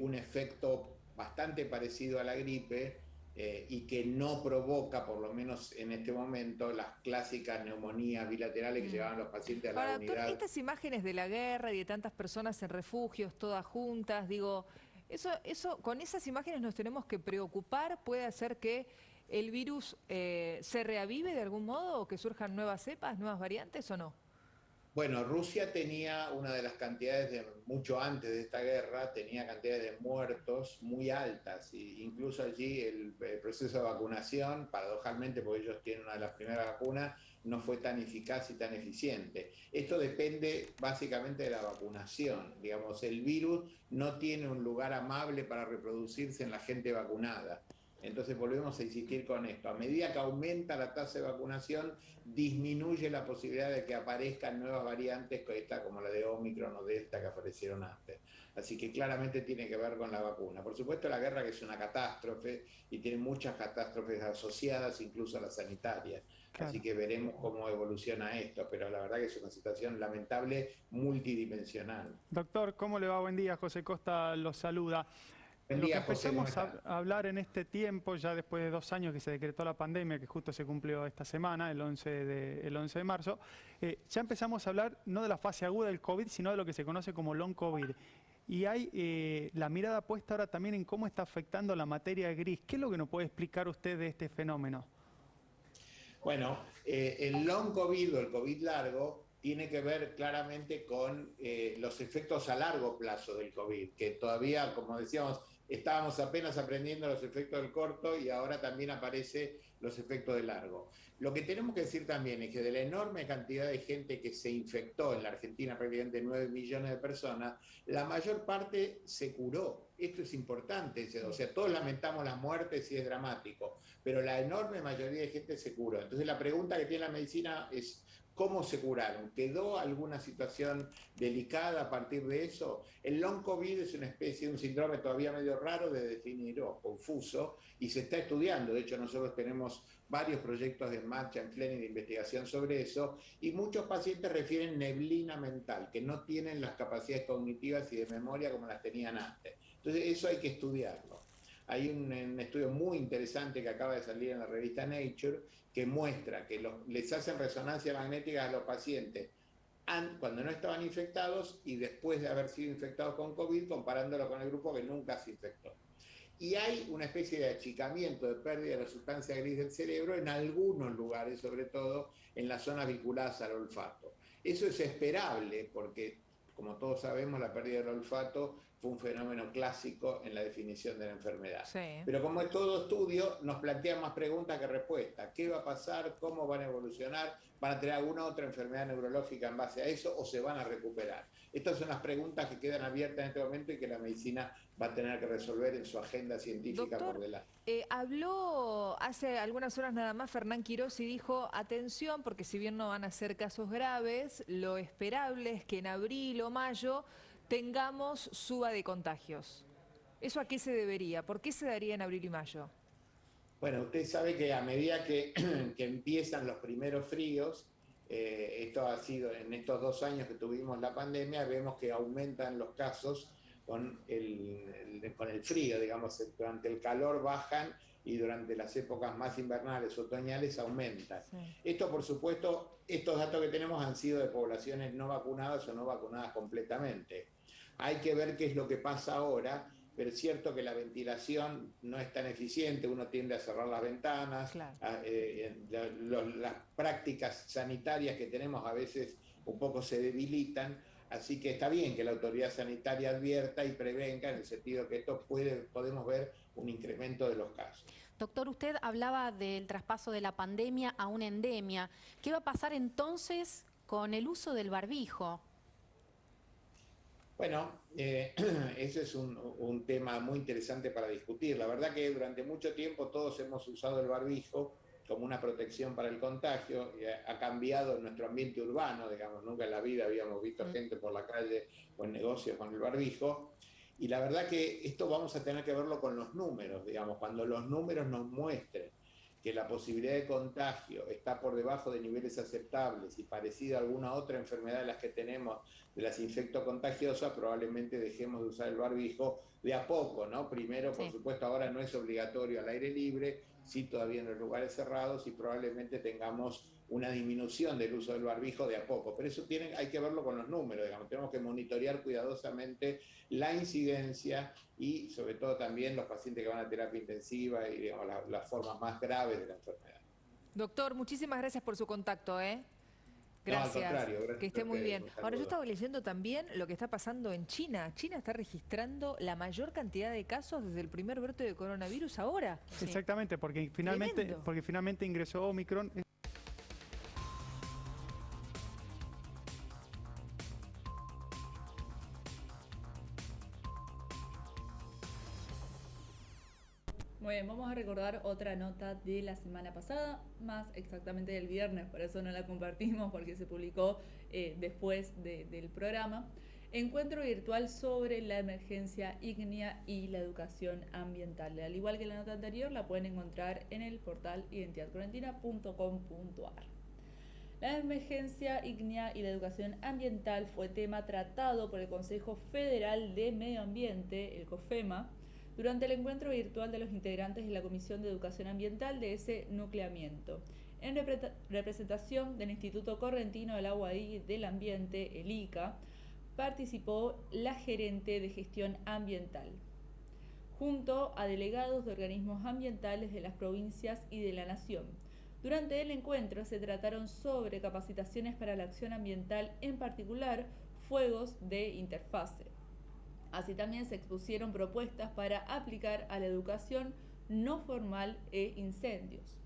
S3: un efecto bastante parecido a la gripe, y que no provoca, por lo menos en este momento, las clásicas neumonías bilaterales que llevaban los pacientes a la unidad.
S2: Doctor, estas imágenes de la guerra y de tantas personas en refugios, todas juntas, digo, con esas imágenes nos tenemos que preocupar. ¿Puede hacer que el virus se reavive de algún modo, o que surjan nuevas cepas, nuevas variantes, o no?
S3: Bueno, Rusia tenía una de las cantidades mucho antes de esta guerra, tenía cantidades de muertos muy altas, e incluso allí el proceso de vacunación, paradojalmente, porque ellos tienen una de las primeras vacunas, no fue tan eficaz y tan eficiente. Esto depende básicamente de la vacunación. Digamos, el virus no tiene un lugar amable para reproducirse en la gente vacunada. Entonces volvemos a insistir con esto: a medida que aumenta la tasa de vacunación, disminuye la posibilidad de que aparezcan nuevas variantes, como la de Omicron o Delta, que aparecieron antes. Así que claramente tiene que ver con la vacuna. Por supuesto, la guerra, que es una catástrofe y tiene muchas catástrofes asociadas, incluso a la sanitaria. Claro. Así que veremos cómo evoluciona esto, pero la verdad que es una situación lamentable, multidimensional.
S14: Doctor, ¿cómo le va? Buen día, José Costa los saluda. Lo que empezamos a hablar en este tiempo, ya después de 2 años que se decretó la pandemia, que justo se cumplió esta semana, el 11 de marzo, ya empezamos a hablar no de la fase aguda del COVID, sino de lo que se conoce como long COVID. Y hay la mirada puesta ahora también en cómo está afectando la materia gris. ¿Qué es lo que nos puede explicar usted de este fenómeno?
S3: Bueno, el long COVID o el COVID largo tiene que ver claramente con los efectos a largo plazo del COVID, que todavía, como decíamos, estábamos apenas aprendiendo los efectos del corto, y ahora también aparecen los efectos del largo. Lo que tenemos que decir también es que de la enorme cantidad de gente que se infectó en la Argentina, prácticamente 9 millones de personas, la mayor parte se curó. Esto es importante, o sea, todos lamentamos las muertes y es dramático, pero la enorme mayoría de gente se curó. Entonces la pregunta que tiene la medicina es: ¿cómo se curaron? ¿Quedó alguna situación delicada a partir de eso? El long COVID es una especie de un síndrome todavía medio raro de definir o confuso, y se está estudiando. De hecho, nosotros tenemos varios proyectos en marcha en FLENI de investigación sobre eso, y muchos pacientes refieren neblina mental, que no tienen las capacidades cognitivas y de memoria como las tenían antes. Entonces eso hay que estudiarlo. Hay un estudio muy interesante que acaba de salir en la revista Nature, que muestra que les hacen resonancia magnética a los pacientes cuando no estaban infectados y después de haber sido infectados con COVID, comparándolo con el grupo que nunca se infectó. Y hay una especie de achicamiento, de pérdida de la sustancia gris del cerebro en algunos lugares, sobre todo en las zonas vinculadas al olfato. Eso es esperable porque, como todos sabemos, la pérdida del olfato fue un fenómeno clásico en la definición de la enfermedad. Sí. Pero como es todo estudio, nos plantean más preguntas que respuestas. ¿Qué va a pasar? ¿Cómo van a evolucionar? ¿Van a tener alguna otra enfermedad neurológica en base a eso o se van a recuperar? Estas son las preguntas que quedan abiertas en este momento y que la medicina va a tener que resolver en su agenda científica. Doctor, por delante.
S2: Habló hace algunas horas nada más Fernán Quirós y dijo: atención, porque si bien no van a ser casos graves, lo esperable es que en abril o mayo tengamos suba de contagios. ¿Eso a qué se debería? ¿Por qué se daría en abril y mayo?
S3: Bueno, usted sabe que a medida que empiezan los primeros fríos, esto ha sido en estos 2 años que tuvimos la pandemia, vemos que aumentan los casos con el frío, digamos, durante el calor bajan y durante las épocas más invernales, otoñales, aumentan. Sí. Esto, por supuesto, estos datos que tenemos han sido de poblaciones no vacunadas o no vacunadas completamente. Hay que ver qué es lo que pasa ahora, pero es cierto que la ventilación no es tan eficiente, uno tiende a cerrar las ventanas, claro. Las prácticas sanitarias que tenemos a veces un poco se debilitan, así que está bien que la autoridad sanitaria advierta y prevenga, en el sentido que esto podemos ver un incremento de los casos.
S6: Doctor, usted hablaba del traspaso de la pandemia a una endemia. ¿Qué va a pasar entonces con el uso del barbijo?
S3: Bueno, ese es un tema muy interesante para discutir. La verdad que durante mucho tiempo todos hemos usado el barbijo como una protección para el contagio. Ha cambiado en nuestro ambiente urbano, digamos, nunca en la vida habíamos visto gente por la calle o en negocios con el barbijo. Y la verdad que esto vamos a tener que verlo con los números, digamos, cuando los números nos muestren que la posibilidad de contagio está por debajo de niveles aceptables y parecida a alguna otra enfermedad de las que tenemos, de las infectocontagiosas, probablemente dejemos de usar el barbijo de a poco, ¿no? Primero, por supuesto, ahora no es obligatorio al aire libre, sí todavía en los lugares cerrados, y probablemente tengamos una disminución del uso del barbijo de a poco, pero eso hay que verlo con los números, digamos, tenemos que monitorear cuidadosamente la incidencia y sobre todo también los pacientes que van a terapia intensiva y, digamos, las formas más graves de la enfermedad.
S2: Doctor, muchísimas gracias por su contacto, ¿eh? Gracias,
S3: no, al contrario, gracias,
S2: que esté muy bien. Ahora, yo estaba leyendo también lo que está pasando en China. China está registrando la mayor cantidad de casos desde el primer brote de coronavirus ahora.
S14: Exactamente, porque finalmente ingresó Omicron.
S9: Muy bien, vamos a recordar otra nota de la semana pasada, más exactamente del viernes, por eso no la compartimos porque se publicó después del programa. Encuentro virtual sobre la emergencia ígnea y la educación ambiental. Al igual que la nota anterior, la pueden encontrar en el portal identidadcuarentina.com.ar. La emergencia ígnea y la educación ambiental fue tema tratado por el Consejo Federal de Medio Ambiente, el COFEMA, durante el encuentro virtual de los integrantes de la Comisión de Educación Ambiental de ese nucleamiento. En representación del Instituto Correntino del Agua y del Ambiente, el ICA, participó la gerente de gestión ambiental, junto a delegados de organismos ambientales de las provincias y de la nación. Durante el encuentro se trataron sobre capacitaciones para la acción ambiental, en particular fuegos de interfase. Así también se expusieron propuestas para aplicar a la educación no formal e incendios.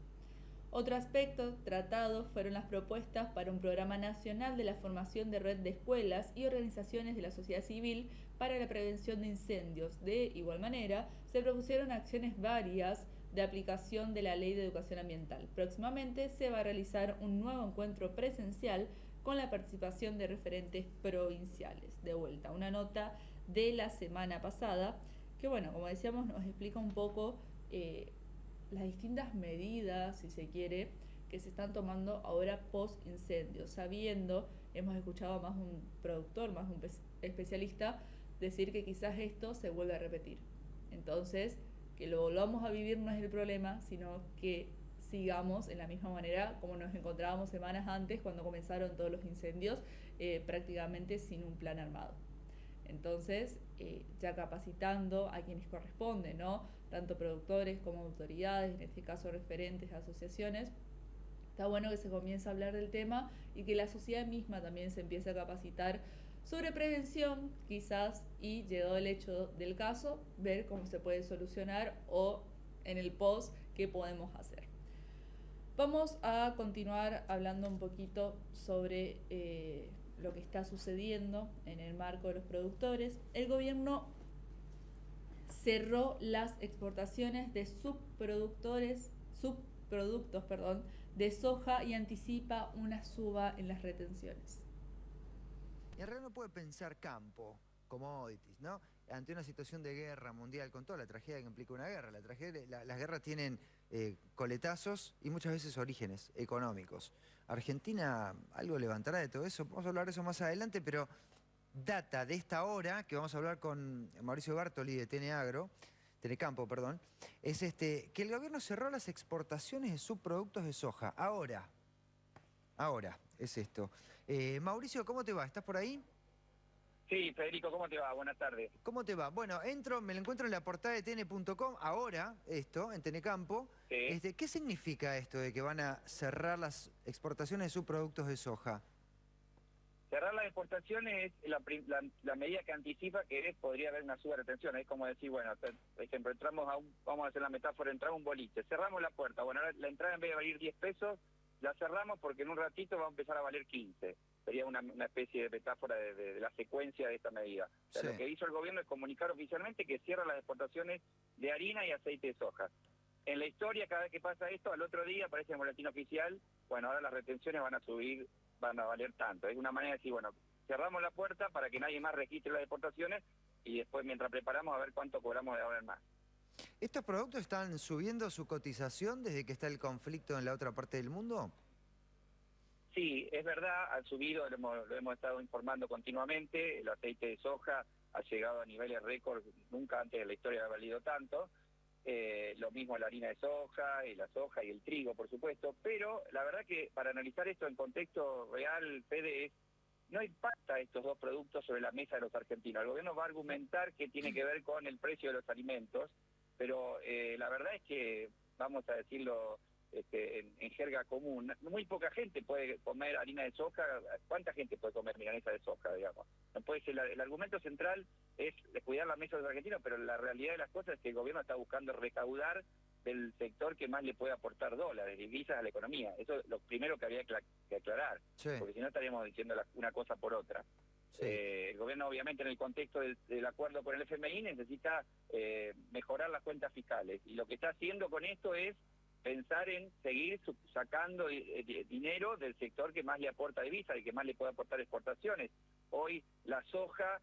S9: Otro aspecto tratado fueron las propuestas para un programa nacional de la formación de red de escuelas y organizaciones de la sociedad civil para la prevención de incendios. De igual manera, se propusieron acciones varias de aplicación de la Ley de Educación Ambiental. Próximamente se va a realizar un nuevo encuentro presencial con la participación de referentes provinciales. De vuelta, una nota de la semana pasada, que bueno, como decíamos, nos explica un poco las distintas medidas, si se quiere, que se están tomando ahora post incendio, sabiendo, hemos escuchado más de un productor, más de un especialista, decir que quizás esto se vuelve a repetir. Entonces, que lo volvamos a vivir no es el problema, sino que sigamos en la misma manera como nos encontrábamos semanas antes, cuando comenzaron todos los incendios, prácticamente sin un plan armado. Entonces, ya capacitando a quienes corresponden, ¿no? Tanto productores como autoridades, en este caso referentes de asociaciones, está bueno que se comience a hablar del tema y que la sociedad misma también se empiece a capacitar sobre prevención, quizás, y llegado el hecho del caso, ver cómo se puede solucionar o en el post qué podemos hacer. Vamos a continuar hablando un poquito sobre lo que está sucediendo en el marco de los productores. El gobierno cerró las exportaciones de subproductos de soja y anticipa una suba en las retenciones.
S15: Y en realidad no puede pensar campo, commodities, ¿no? Ante una situación de guerra mundial, con toda la tragedia que implica una guerra. Las guerras tienen coletazos y muchas veces orígenes económicos. ¿Argentina algo levantará de todo eso? Vamos a hablar de eso más adelante, pero data de esta hora, que vamos a hablar con Mauricio Bartoli de Tenecampo, perdón, es que el gobierno cerró las exportaciones de subproductos de soja. Ahora es esto. Mauricio, ¿cómo te va? ¿Estás por ahí?
S7: Sí, Federico, ¿cómo te va? Buenas tardes.
S15: ¿Cómo te va? Bueno, me lo encuentro en la portada de tn.com, ahora, en Tenecampo.
S7: Sí.
S15: ¿Qué significa esto de que van a cerrar las exportaciones de subproductos de soja?
S7: Cerrar las exportaciones es la medida que anticipa que podría haber una suba de retención. Es como decir, bueno, por ejemplo, vamos a hacer la metáfora, entramos a un boliche, cerramos la puerta. Bueno, ahora la entrada en vez de valer 10 pesos, la cerramos porque en un ratito va a empezar a valer 15. Sería una especie de metáfora de la secuencia de esta medida. O sea,
S15: Sí.
S7: Lo que hizo el gobierno es comunicar oficialmente que cierra las exportaciones de harina y aceite de soja. En la historia, cada vez que pasa esto, al otro día aparece en el boletín oficial, bueno, ahora las retenciones van a subir, van a valer tanto. Es una manera de decir, bueno, cerramos la puerta para que nadie más registre las exportaciones y después, mientras preparamos, a ver cuánto cobramos de ahora en más.
S15: ¿Estos productos están subiendo su cotización desde que está el conflicto en la otra parte del mundo?
S7: Sí, es verdad, han subido, lo hemos estado informando continuamente, el aceite de soja ha llegado a niveles récord, nunca antes de la historia ha valido tanto, lo mismo la harina de soja, y la soja y el trigo, por supuesto, pero la verdad que para analizar esto en contexto real, Fede, no impacta estos dos productos sobre la mesa de los argentinos. El gobierno va a argumentar que tiene que ver con el precio de los alimentos, pero la verdad es que, vamos a decirlo en jerga común, muy poca gente puede comer harina de soja. ¿Cuánta gente puede comer milanesa de soja, digamos? No puede ser, el argumento central es de cuidar la mesa de los argentinos, pero la realidad de las cosas es que el gobierno está buscando recaudar del sector que más le puede aportar dólares, divisas a la economía. Eso es lo primero que había que aclarar,
S15: Sí.
S7: porque si no estaríamos diciendo una cosa por otra.
S15: Sí.
S7: El gobierno, obviamente, en el contexto del acuerdo con el FMI necesita mejorar las cuentas fiscales, y lo que está haciendo con esto es pensar en seguir sacando dinero del sector que más le aporta divisas y que más le puede aportar exportaciones. Hoy la soja,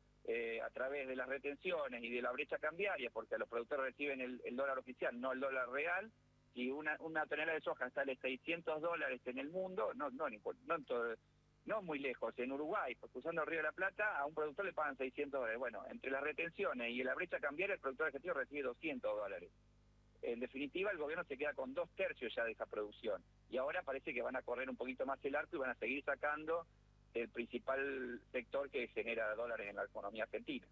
S7: a través de las retenciones y de la brecha cambiaria, porque los productores reciben el dólar oficial, no el dólar real, si una tonelada de soja sale $600 en el mundo, no muy lejos, en Uruguay, porque usando el Río de la Plata, a un productor le pagan $600. Bueno, entre las retenciones y la brecha cambiaria, el productor argentino recibe $200. En definitiva, el gobierno se queda con 2/3 ya de esa producción. Y ahora parece que van a correr un poquito más el arco y van a seguir sacando el principal sector que genera dólares en la economía argentina.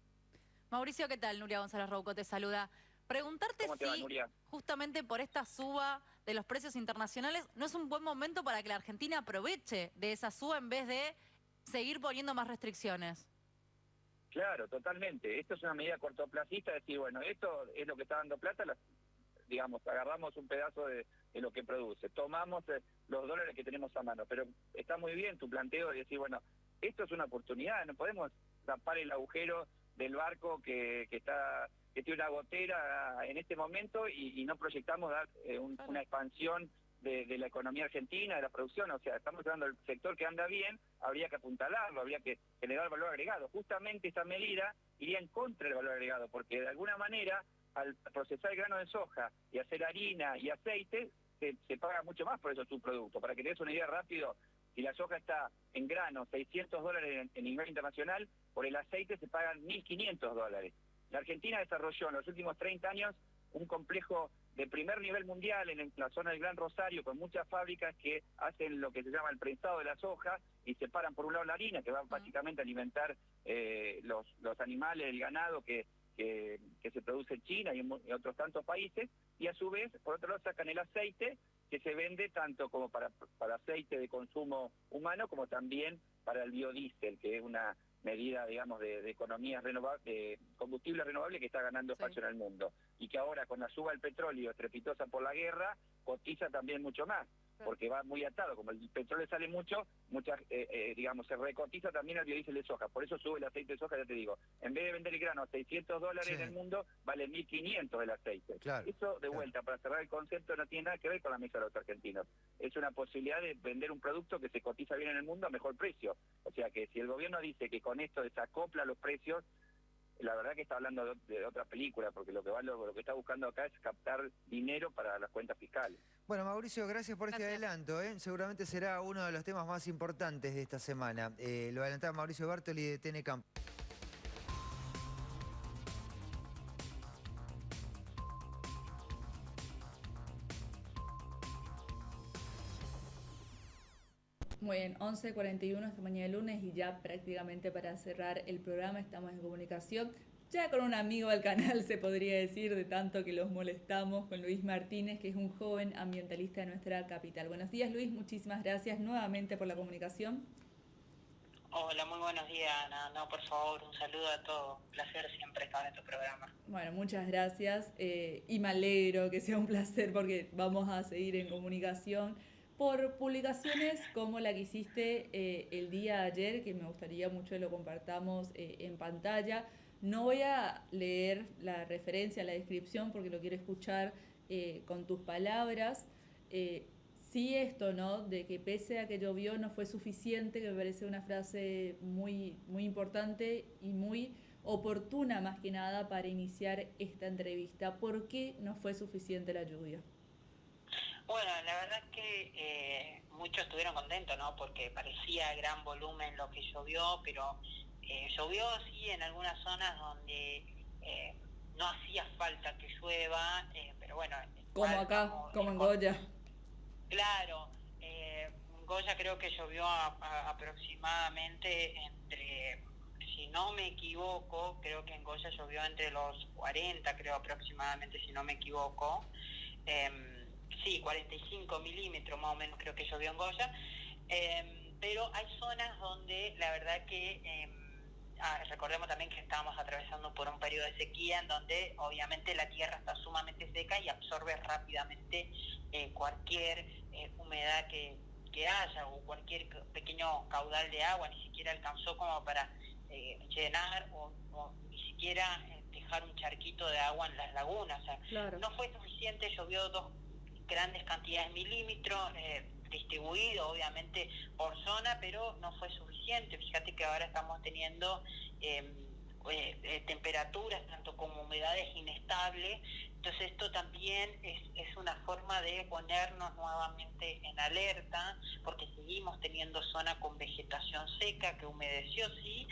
S6: Mauricio, ¿qué tal? Nuria González Rouco te saluda. Preguntarte
S7: ¿Cómo te va,
S6: si,
S7: Nuria?
S6: justamente por esta suba de los precios internacionales, ¿no es un buen momento para que la Argentina aproveche de esa suba en vez de seguir poniendo más restricciones?
S7: Claro, totalmente. Esto es una medida cortoplacista, decir, bueno, esto es lo que está dando plata, digamos, agarramos un pedazo de lo que produce, tomamos los dólares que tenemos a mano, pero está muy bien tu planteo de decir, bueno, esto es una oportunidad, no podemos tapar el agujero del barco que tiene una gotera en este momento y no proyectamos dar una expansión de la economía argentina, de la producción. O sea, estamos hablando del sector que anda bien, habría que apuntalarlo, habría que generar valor agregado. Justamente esta medida iría en contra del valor agregado, porque de alguna manera, al procesar el grano de soja y hacer harina y aceite, se paga mucho más por esos subproductos. Para que te des una idea rápido, si la soja está en grano $600 en nivel internacional, por el aceite se pagan $1.500. La Argentina desarrolló en los últimos 30 años un complejo de primer nivel mundial en la zona del Gran Rosario, con muchas fábricas que hacen lo que se llama el prensado de la soja y separan por un lado la harina, que va básicamente a alimentar los animales, el ganado que se produce en China y en otros tantos países, y a su vez, por otro lado, sacan el aceite, que se vende tanto como para aceite de consumo humano, como también para el biodiesel, que es una medida, digamos, de economías renovables, de combustible renovable que está ganando espacio en el mundo. Y que ahora, con la suba del petróleo estrepitosa por la guerra, cotiza también mucho más, porque va muy atado. Como el petróleo sale mucho, digamos, se recotiza también el biodiesel de soja. Por eso sube el aceite de soja, ya te digo. En vez de vender el grano a $600 en el mundo, vale $1.500 el aceite.
S15: Claro,
S7: eso, de vuelta, para cerrar el concepto, no tiene nada que ver con la mesa de los argentinos. Es una posibilidad de vender un producto que se cotiza bien en el mundo a mejor precio. O sea que si el gobierno dice que con esto desacopla los precios, la verdad que está hablando de otra película, porque lo que está buscando acá es captar dinero para las cuentas fiscales.
S15: Bueno, Mauricio, gracias por este adelanto. Seguramente será uno de los temas más importantes de esta semana. Lo adelantaba Mauricio Bartoli de TN Campo.
S9: Muy bien, 11:41 esta mañana de lunes y ya prácticamente para cerrar el programa estamos en comunicación ya con un amigo del canal, se podría decir, de tanto que los molestamos, con Luis Martínez, que es un joven ambientalista de nuestra capital. Buenos días, Luis, muchísimas gracias nuevamente por la comunicación.
S4: Hola, muy buenos días, Ana. No, por favor, un saludo a todos. Un placer siempre estar en tu programa.
S9: Bueno, muchas gracias y me alegro que sea un placer porque vamos a seguir en comunicación por publicaciones como la que hiciste el día de ayer, que me gustaría mucho que lo compartamos en pantalla. No voy a leer la referencia, la descripción, porque lo quiero escuchar con tus palabras. Sí esto, ¿no? De que pese a que llovió no fue suficiente, que me parece una frase muy, muy importante y muy oportuna más que nada para iniciar esta entrevista. ¿Por qué no fue suficiente la lluvia?
S4: Bueno, la verdad es que muchos estuvieron contentos, ¿no? Porque parecía gran volumen lo que llovió, pero llovió sí en algunas zonas donde no hacía falta que llueva, pero bueno.
S9: Como acá, como en Goya.
S4: Claro, en Goya creo que llovió aproximadamente entre, si no me equivoco, creo que en Goya llovió entre los 40, creo aproximadamente, si no me equivoco. Sí, 45 milímetros más o menos creo que llovió en Goya. Pero hay zonas donde la verdad que... recordemos también que estábamos atravesando por un periodo de sequía en donde obviamente la tierra está sumamente seca y absorbe rápidamente cualquier humedad que haya o cualquier pequeño caudal de agua. Ni siquiera alcanzó como para llenar o ni siquiera dejar un charquito de agua en las lagunas. O sea, claro. No fue suficiente, llovió 2 grandes cantidades de milímetros, distribuido obviamente por zona, pero no fue suficiente. Fíjate que ahora estamos teniendo temperaturas tanto como humedades inestables, entonces esto también es una forma de ponernos nuevamente en alerta, porque seguimos teniendo zona con vegetación seca que humedeció sí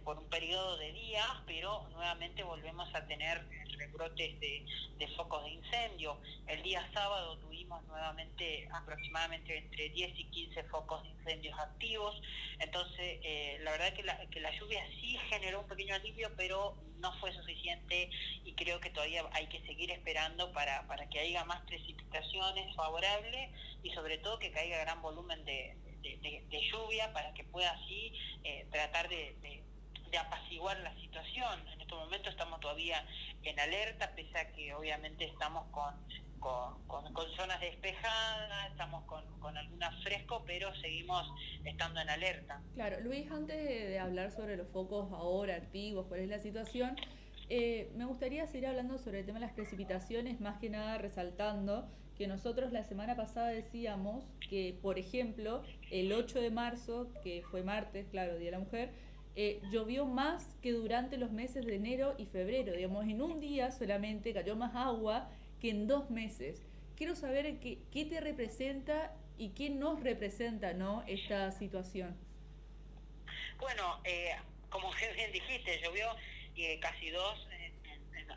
S4: por un periodo de días, pero nuevamente volvemos a tener rebrotes de focos de incendio. El día sábado tuvimos nuevamente aproximadamente entre 10 y 15 focos de incendios activos, entonces la verdad que la lluvia sí generó un pequeño alivio, pero no fue suficiente y creo que todavía hay que seguir esperando para que haya más precipitaciones favorables y sobre todo que caiga gran volumen de lluvia para que pueda así tratar de apaciguar la situación. En este momento estamos todavía en alerta, pese a que obviamente estamos con zonas despejadas, estamos con algunas fresco, pero seguimos estando en alerta.
S9: Claro, Luis, antes de hablar sobre los focos ahora activos, cuál es la situación, me gustaría seguir hablando sobre el tema de las precipitaciones, más que nada resaltando que nosotros la semana pasada decíamos que, por ejemplo, el 8 de marzo, que fue martes, claro, Día de la Mujer, llovió más que durante los meses de enero y febrero. Digamos, en un día solamente cayó más agua que en 2 meses. Quiero saber qué te representa y qué nos representa, ¿no?, esta situación.
S4: Bueno, como bien dijiste, llovió casi 2,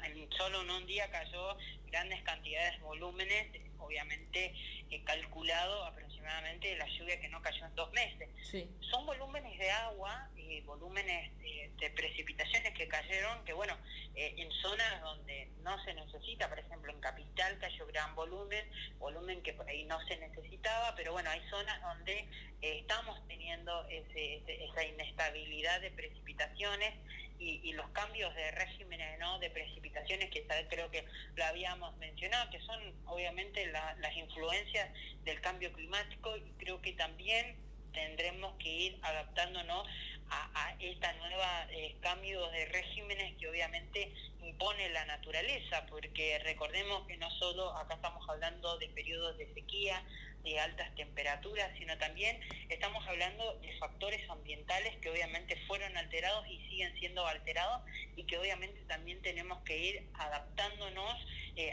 S4: en solo en un día cayó grandes cantidades de volúmenes, obviamente calculado aproximadamente la lluvia que no cayó en 2 meses. Sí. Son volúmenes de agua, volúmenes de precipitaciones que cayeron, que bueno, en zonas donde no se necesita, por ejemplo en Capital cayó gran volumen que por ahí no se necesitaba, pero bueno, hay zonas donde estamos teniendo esa inestabilidad de precipitaciones y los cambios de regímenes, ¿no?, de precipitaciones, que creo que lo habíamos mencionado, que son obviamente las influencias del cambio climático, y creo que también tendremos que ir adaptándonos a esta nueva cambio de regímenes que obviamente impone la naturaleza, porque recordemos que no solo acá estamos hablando de periodos de sequía, de altas temperaturas, sino también estamos hablando de factores ambientales que obviamente fueron alterados y siguen siendo alterados, y que obviamente también tenemos que ir adaptándonos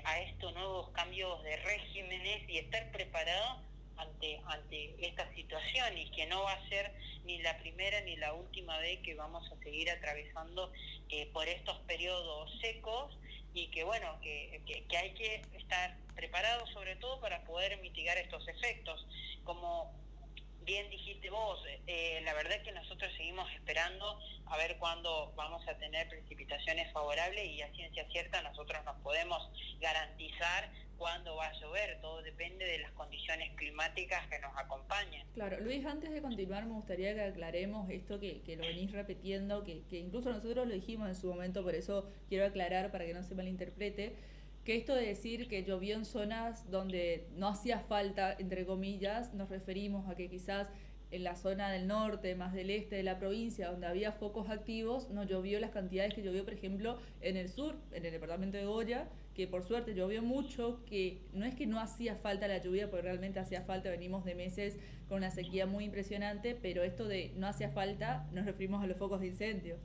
S4: a estos nuevos cambios de regímenes y estar preparados ante esta situación, y que no va a ser ni la primera ni la última vez que vamos a seguir atravesando por estos periodos secos, y que bueno, que hay que estar preparados sobre todo para poder mitigar estos efectos. Como bien dijiste vos, la verdad es que nosotros seguimos esperando a ver cuándo vamos a tener precipitaciones favorables, y a ciencia cierta nosotros nos podemos garantizar cuándo va a llover. Todo depende de las condiciones climáticas que nos acompañan.
S9: Claro, Luis, antes de continuar me gustaría que aclaremos esto que lo venís repitiendo, que incluso nosotros lo dijimos en su momento, por eso quiero aclarar para que no se malinterprete, que esto de decir que llovió en zonas donde no hacía falta, entre comillas, nos referimos a que quizás en la zona del norte, más del este de la provincia, donde había focos activos, no llovió las cantidades que llovió, por ejemplo, en el sur, en el departamento de Goya, que por suerte llovió mucho, que no es que no hacía falta la lluvia, porque realmente hacía falta, venimos de meses con una sequía muy impresionante, pero esto de no hacía falta, nos referimos a los focos de incendio.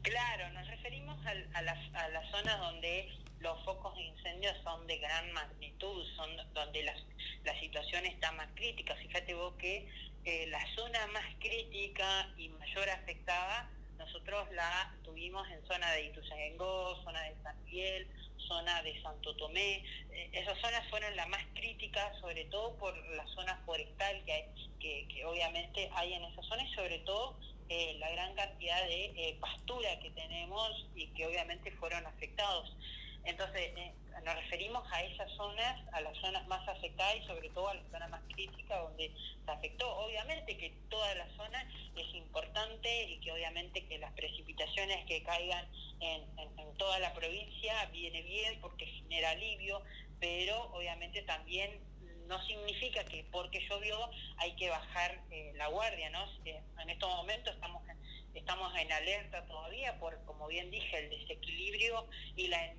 S4: Claro, nos referimos a las zonas donde los focos de incendio son de gran magnitud, son donde la situación está más crítica. Fíjate vos que la zona más crítica y mayor afectada, nosotros la tuvimos en zona de Ituzaingó, zona de San Miguel, zona de Santo Tomé. Esas zonas fueron las más críticas, sobre todo por la zona forestal que obviamente hay en esa zona, y sobre todo la gran cantidad de pastura que tenemos y que obviamente fueron afectados. Entonces, nos referimos a esas zonas, a las zonas más afectadas, y sobre todo a la zona más crítica donde se afectó. Obviamente que toda la zona es importante, y que obviamente que las precipitaciones que caigan en toda la provincia viene bien porque genera alivio, pero obviamente también no significa que porque llovió hay que bajar la guardia, ¿no? En estos momentos estamos en alerta todavía por, como bien dije, el desequilibrio y la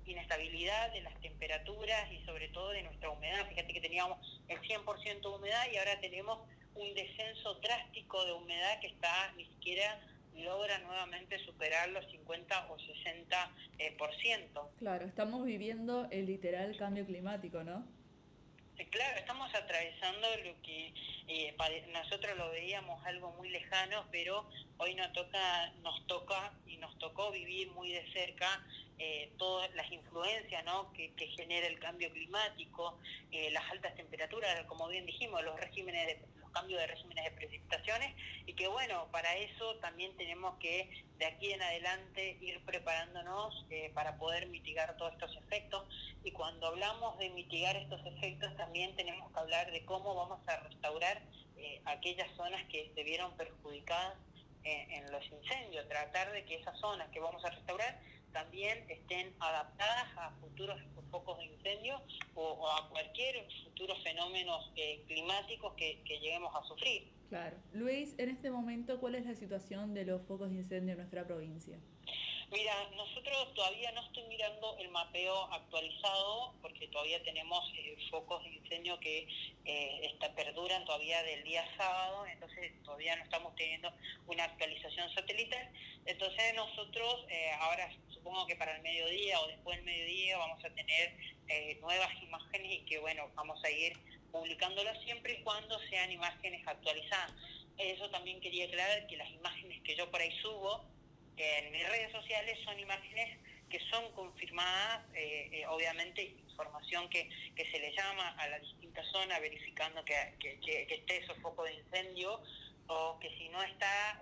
S4: inestabilidad de las temperaturas, y sobre todo de nuestra humedad. Fíjate que teníamos el 100% de humedad y ahora tenemos un descenso drástico de humedad que ni siquiera logra nuevamente superar los 50 o 60%.
S9: Claro, estamos viviendo el literal cambio climático, ¿no?
S4: Claro, estamos atravesando lo que nosotros lo veíamos algo muy lejano, pero hoy nos tocó vivir muy de cerca todas las influencias, ¿no?, que genera el cambio climático, las altas temperaturas, como bien dijimos, los cambios de regímenes de precipitaciones, y que bueno, para eso también tenemos que de aquí en adelante ir preparándonos para poder mitigar todos estos efectos. Y cuando hablamos de mitigar estos efectos también tenemos que hablar de cómo vamos a restaurar aquellas zonas que se vieron perjudicadas en los incendios, tratar de que esas zonas que vamos a restaurar también estén adaptadas a futuros focos de incendio o a cualquier futuro fenómenos climáticos que lleguemos a sufrir.
S9: Claro. Luis, en este momento, ¿cuál es la situación de los focos de incendio en nuestra provincia?
S4: Mira, nosotros todavía no estoy mirando el mapeo actualizado, porque todavía tenemos focos de incendio que perduran todavía del día sábado, entonces todavía no estamos teniendo una actualización satelital. Entonces nosotros ahora supongo que para el mediodía o después del mediodía vamos a tener nuevas imágenes, y que bueno, vamos a ir publicándolas siempre y cuando sean imágenes actualizadas. Eso también quería aclarar, que las imágenes que yo por ahí subo en mis redes sociales son imágenes que son confirmadas, obviamente información que se le llama a la distinta zona verificando que esté esos focos de incendio, o que si no está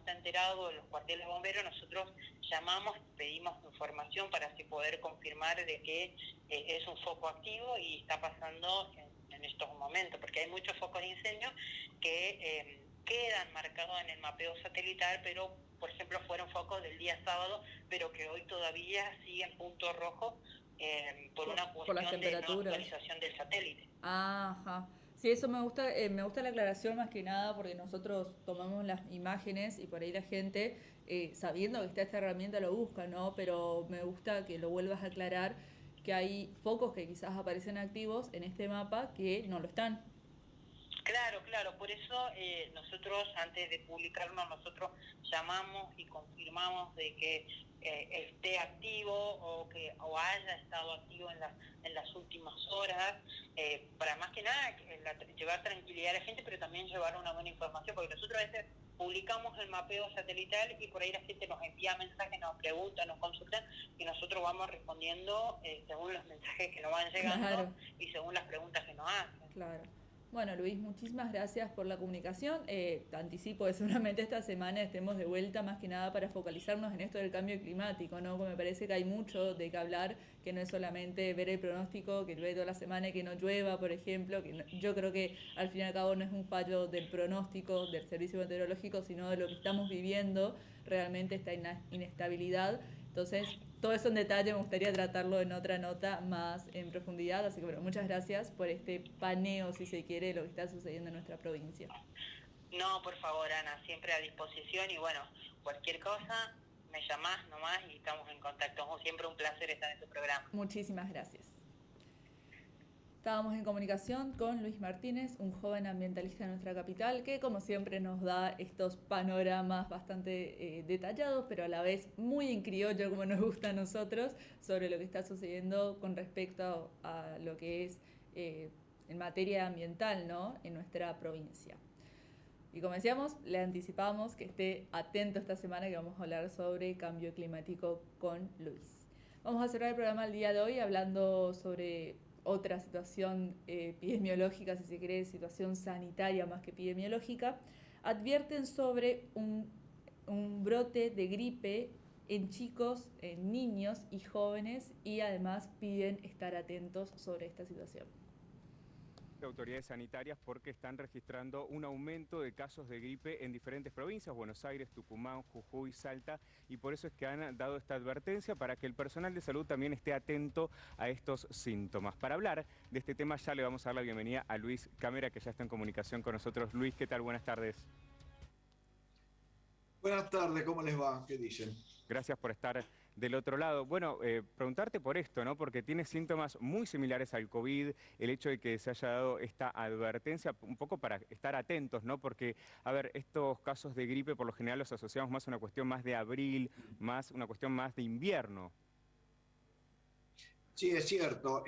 S4: enterado en los cuarteles bomberos, nosotros llamamos, pedimos información para así poder confirmar de que es un foco activo y está pasando en estos momentos, porque hay muchos focos de incendio que quedan marcados en el mapeo satelital, pero por ejemplo fueron focos del día sábado, pero que hoy todavía siguen puntos rojos por una cuestión de no actualización del satélite.
S9: Ajá. Sí, eso me gusta la aclaración más que nada, porque nosotros tomamos las imágenes y por ahí la gente, sabiendo que está esta herramienta, lo busca, ¿no? Pero me gusta que lo vuelvas a aclarar, que hay focos que quizás aparecen activos en este mapa que no lo están.
S4: Claro, por eso nosotros antes de publicarnos, nosotros llamamos y confirmamos de que esté activo o haya estado activo en las últimas horas, para más que nada llevar tranquilidad a la gente, pero también llevar una buena información, porque nosotros a veces publicamos el mapeo satelital y por ahí la gente nos envía mensajes, nos pregunta, nos consultan y nosotros vamos respondiendo según los mensajes que nos van llegando y según las preguntas que nos hacen.
S9: Claro. Bueno, Luis, muchísimas gracias por la comunicación. Te anticipo que seguramente esta semana estemos de vuelta más que nada para focalizarnos en esto del cambio climático, ¿no? Porque me parece que hay mucho de qué hablar, que no es solamente ver el pronóstico, que llueve toda la semana y que no llueva, por ejemplo, que no, yo creo que al fin y al cabo no es un fallo del pronóstico del servicio meteorológico, sino de lo que estamos viviendo, realmente esta inestabilidad. Entonces, todo eso en detalle me gustaría tratarlo en otra nota más en profundidad, así que bueno, muchas gracias por este paneo, si se quiere, de lo que está sucediendo en nuestra provincia.
S4: No, por favor, Ana, siempre a disposición y bueno, cualquier cosa me llamás nomás y estamos en contacto. Como siempre, un placer estar en tu programa.
S9: Muchísimas gracias. Estábamos en comunicación con Luis Martínez, un joven ambientalista de nuestra capital, que como siempre nos da estos panoramas bastante detallados, pero a la vez muy en criollo, como nos gusta a nosotros, sobre lo que está sucediendo con respecto a lo que es en materia ambiental, ¿no?, en nuestra provincia. Y como decíamos, le anticipamos que esté atento esta semana que vamos a hablar sobre cambio climático con Luis. Vamos a cerrar el programa el día de hoy hablando sobre otra situación epidemiológica, si se quiere, situación sanitaria más que epidemiológica. Advierten sobre un brote de gripe en chicos, en niños y jóvenes, y además piden estar atentos sobre esta situación.
S5: Autoridades sanitarias porque están registrando un aumento de casos de gripe en diferentes provincias, Buenos Aires, Tucumán, Jujuy, Salta, y por eso es que han dado esta advertencia para que el personal de salud también esté atento a estos síntomas. Para hablar de este tema ya le vamos a dar la bienvenida a Luis Camera, que ya está en comunicación con nosotros. Luis, ¿qué tal? Buenas tardes.
S8: Buenas tardes, ¿cómo les va? ¿Qué dicen?
S5: Gracias por estar del otro lado. Bueno, preguntarte por esto, ¿no? Porque tiene síntomas muy similares al COVID, el hecho de que se haya dado esta advertencia, un poco para estar atentos, ¿no? Porque, a ver, estos casos de gripe por lo general los asociamos más a una cuestión más de abril, más una cuestión más de invierno.
S8: Sí, es cierto.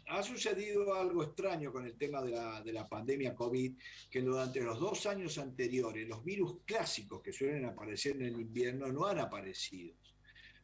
S8: Ha sucedido algo extraño con el tema de la pandemia COVID, que durante los 2 años anteriores los virus clásicos que suelen aparecer en el invierno no han aparecido.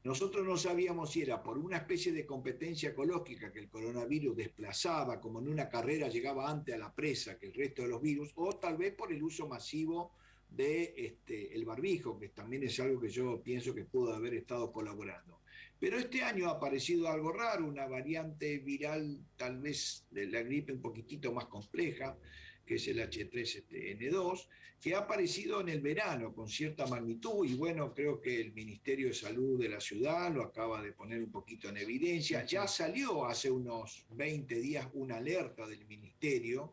S8: Nosotros no sabíamos si era por una especie de competencia ecológica que el coronavirus desplazaba, como en una carrera llegaba antes a la presa que el resto de los virus, o tal vez por el uso masivo de el barbijo, que también es algo que yo pienso que pudo haber estado colaborando. Pero este año ha aparecido algo raro, una variante viral tal vez de la gripe un poquitito más compleja, que es el H3N2, que ha aparecido en el verano con cierta magnitud, y bueno, creo que el Ministerio de Salud de la ciudad lo acaba de poner un poquito en evidencia. Ya salió hace unos 20 días una alerta del Ministerio,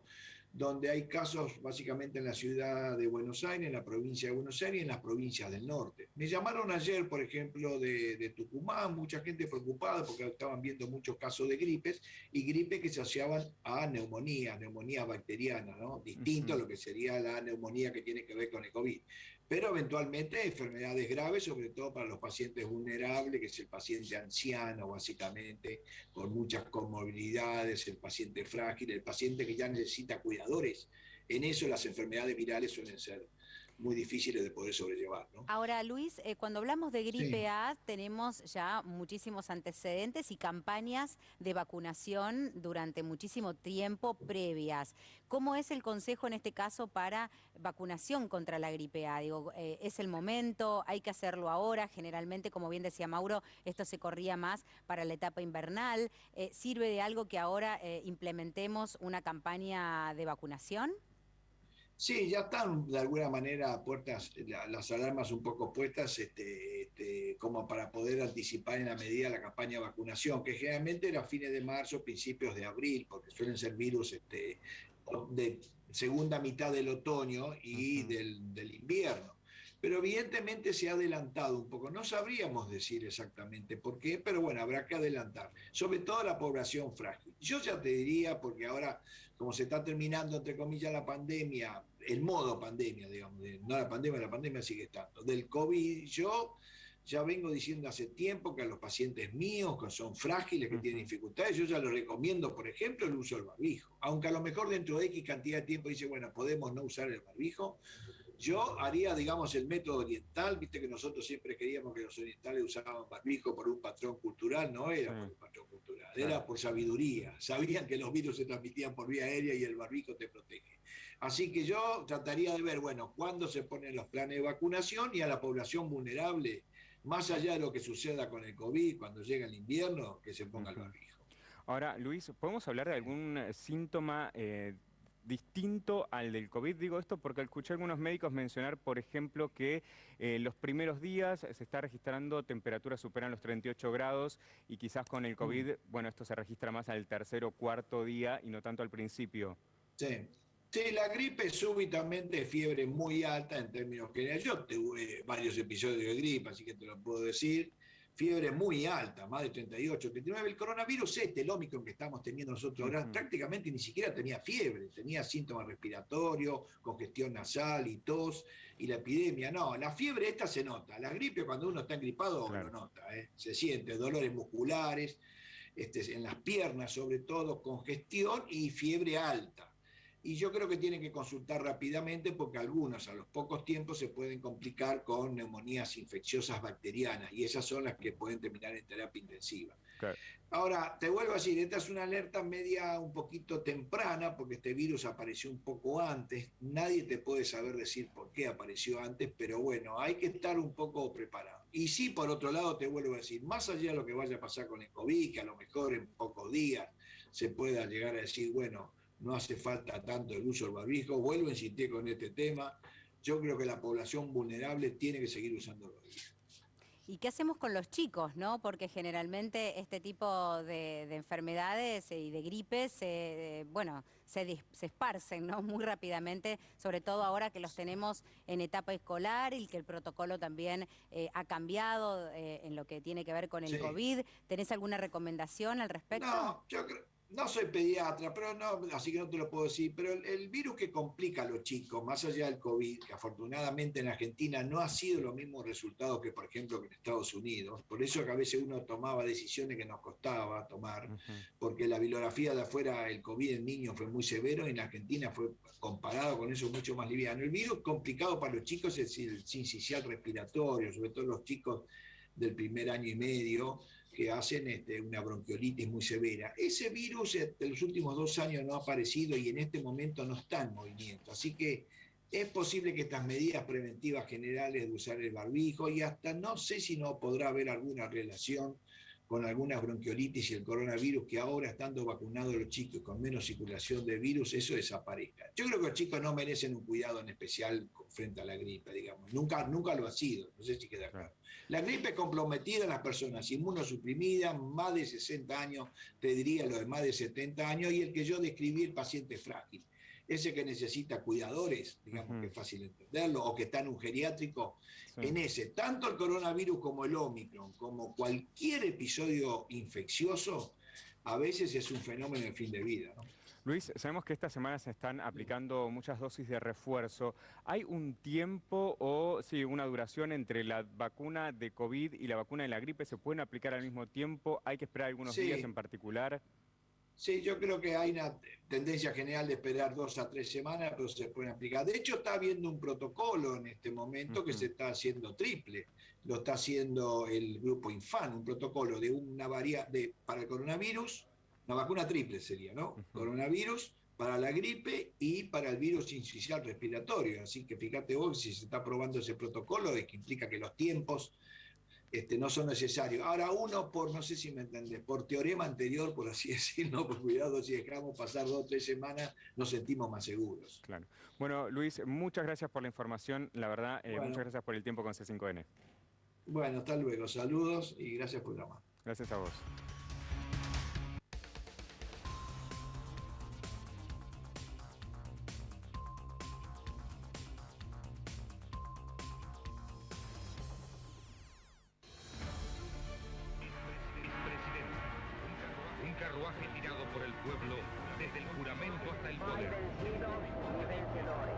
S8: donde hay casos básicamente en la ciudad de Buenos Aires, en la provincia de Buenos Aires y en las provincias del norte. Me llamaron ayer, por ejemplo, de Tucumán, mucha gente preocupada porque estaban viendo muchos casos de gripes, y gripes que se asociaban a neumonía bacteriana, ¿no? Distinto a lo que sería la neumonía que tiene que ver con el COVID. Pero eventualmente enfermedades graves, sobre todo para los pacientes vulnerables, que es el paciente anciano básicamente, con muchas comorbilidades, el paciente frágil, el paciente que ya necesita cuidadores. En eso las enfermedades virales suelen ser muy difíciles de poder sobrellevar, ¿no?
S16: Ahora, Luis, cuando hablamos de gripe
S8: Sí.
S16: A, tenemos ya muchísimos antecedentes y campañas de vacunación durante muchísimo tiempo previas. ¿Cómo es el consejo en este caso para vacunación contra la gripe A? Digo, ¿es el momento? ¿Hay que hacerlo ahora? Generalmente, como bien decía Mauro, esto se corría más para la etapa invernal. ¿Sirve de algo que ahora implementemos una campaña de vacunación?
S8: Sí, ya están de alguna manera puestas las alarmas un poco puestas como para poder anticipar en la medida la campaña de vacunación, que generalmente era a fines de marzo, principios de abril, porque suelen ser virus de segunda mitad del otoño y del invierno. pero evidentemente se ha adelantado un poco. No sabríamos decir exactamente por qué, pero bueno, habrá que adelantar, sobre todo la población frágil. Yo ya te diría, porque ahora, como se está terminando, entre comillas, la pandemia, el modo pandemia, digamos, no la pandemia sigue estando, del COVID, yo ya vengo diciendo hace tiempo que a los pacientes míos, que son frágiles, que tienen dificultades, yo ya les recomiendo, por ejemplo, el uso del barbijo. Aunque a lo mejor dentro de X cantidad de tiempo dice, bueno, podemos no usar el barbijo, yo haría, digamos, el método oriental. Viste que nosotros siempre queríamos que los orientales usaban barbijo por un patrón cultural. No era por un patrón cultural, era por sabiduría. Sabían que los virus se transmitían por vía aérea y el barbijo te protege. Así que yo trataría de ver, bueno, cuándo se ponen los planes de vacunación y a la población vulnerable, más allá de lo que suceda con el COVID, cuando llega el invierno, que se ponga el barbijo.
S5: Ahora, Luis, ¿podemos hablar de algún síntoma distinto al del COVID? Digo esto porque escuché a algunos médicos mencionar, por ejemplo, que los primeros días se está registrando temperaturas superan los 38 grados y quizás con el COVID, bueno, esto se registra más al tercer o cuarto día y no tanto al principio.
S8: Sí. Sí, la gripe súbitamente fiebre muy alta en términos generales. Yo tuve varios episodios de gripe, así que te lo puedo decir. Fiebre muy alta, más de 38, 39. El coronavirus el Omicron que estamos teniendo nosotros ahora, prácticamente ni siquiera tenía fiebre, tenía síntomas respiratorios, congestión nasal y tos, y la epidemia. No, la fiebre esta se nota. La gripe cuando uno está engripado lo nota, se siente dolores musculares, en las piernas sobre todo, congestión y fiebre alta. Y yo creo que tienen que consultar rápidamente porque algunos a los pocos tiempos se pueden complicar con neumonías infecciosas bacterianas y esas son las que pueden terminar en terapia intensiva.
S5: Claro.
S8: Ahora, te vuelvo a decir, esta es una alerta media un poquito temprana porque este virus apareció un poco antes. Nadie te puede saber decir por qué apareció antes, pero bueno, hay que estar un poco preparado. Y sí, por otro lado, te vuelvo a decir, más allá de lo que vaya a pasar con el COVID, que a lo mejor en pocos días se pueda llegar a decir, bueno, no hace falta tanto el uso del barbijo, vuelvo a insistir con este tema, yo creo que la población vulnerable tiene que seguir usando el barbijo.
S16: ¿Y qué hacemos con los chicos, no? Porque generalmente este tipo de enfermedades y de gripes, se esparcen, ¿no? Muy rápidamente, sobre todo ahora que los tenemos en etapa escolar y que el protocolo también ha cambiado en lo que tiene que ver con el COVID. ¿Tenés alguna recomendación al respecto?
S8: No, yo creo... No soy pediatra, pero no, así que no te lo puedo decir, pero el virus que complica a los chicos, más allá del COVID, que afortunadamente en Argentina no ha sido los mismos resultados que, por ejemplo, que en Estados Unidos, por eso que a veces uno tomaba decisiones que nos costaba tomar, porque la bibliografía de afuera, el COVID en niños fue muy severo, y en Argentina fue comparado con eso mucho más liviano. El virus complicado para los chicos es el sincicial respiratorio, sobre todo los chicos del primer año y medio, que hacen una bronquiolitis muy severa. Ese virus en los últimos 2 años no ha aparecido y en este momento no está en movimiento. Así que es posible que estas medidas preventivas generales de usar el barbijo y hasta no sé si no podrá haber alguna relación con algunas bronquiolitis y el coronavirus, que ahora estando vacunados los chicos con menos circulación de virus, eso desaparezca. Yo creo que los chicos no merecen un cuidado en especial frente a la gripe, digamos. Nunca lo ha sido, no sé si queda claro. La gripe comprometida a las personas inmunosuprimidas, más de 60 años, te diría los de más de 70 años, y el que yo describí, el paciente frágil. Ese que necesita cuidadores, digamos que es fácil entenderlo, o que está en un geriátrico, en ese, tanto el coronavirus como el Omicron, como cualquier episodio infeccioso, a veces es un fenómeno de fin de vida, ¿no?
S5: Luis, sabemos que esta semana se están aplicando muchas dosis de refuerzo. ¿Hay un tiempo o una duración entre la vacuna de COVID y la vacuna de la gripe? ¿Se pueden aplicar al mismo tiempo? ¿Hay que esperar algunos días en particular?
S8: Sí, yo creo que hay una tendencia general de esperar 2 a 3 semanas, pero se pueden aplicar. De hecho, está habiendo un protocolo en este momento que se está haciendo triple. Lo está haciendo el grupo Infan, un protocolo de una variante para el coronavirus, una vacuna triple sería, ¿no? Coronavirus, para la gripe y para el virus sincicial respiratorio. Así que fíjate vos, si se está probando ese protocolo, es que implica que los tiempos no son necesarios. Ahora uno, no sé si me entendés, por teorema anterior, por así decirlo, por cuidado, si dejamos pasar 2 o 3 semanas, nos sentimos más seguros.
S5: Claro. Bueno, Luis, muchas gracias por la información, la verdad, muchas gracias por el tiempo con C5N.
S8: Bueno, hasta luego, saludos y gracias por llamar.
S5: Gracias a vos.
S11: asesinado por el pueblo desde el juramento hasta el poder.
S12: Vencidos y vencedores.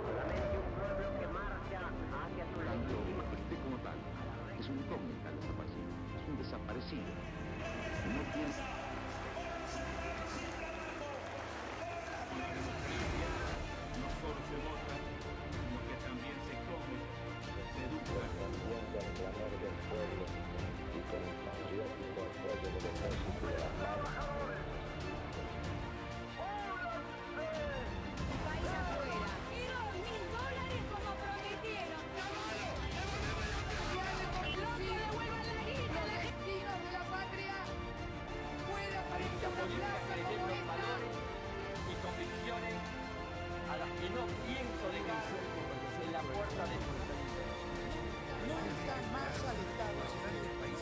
S12: Solamente un pueblo que marcha hacia su lado.
S13: Usted como tal es un incógnita desaparecido, es un desaparecido. No tiene...
S11: No solo se vota, sino que también se come, se educa.
S12: El clamor del pueblo y con el patriótico apoyo del ejército de la paz.
S17: País afuera. Quiero $1000 como prometieron. ¡Los que devuelvan la guita! Los destinos de la patria puedan frente a una plaza como esta.
S11: Y convicciones a las que no pienso dejar en la puerta de su vida.
S12: Nunca más al Estado Nacional del país.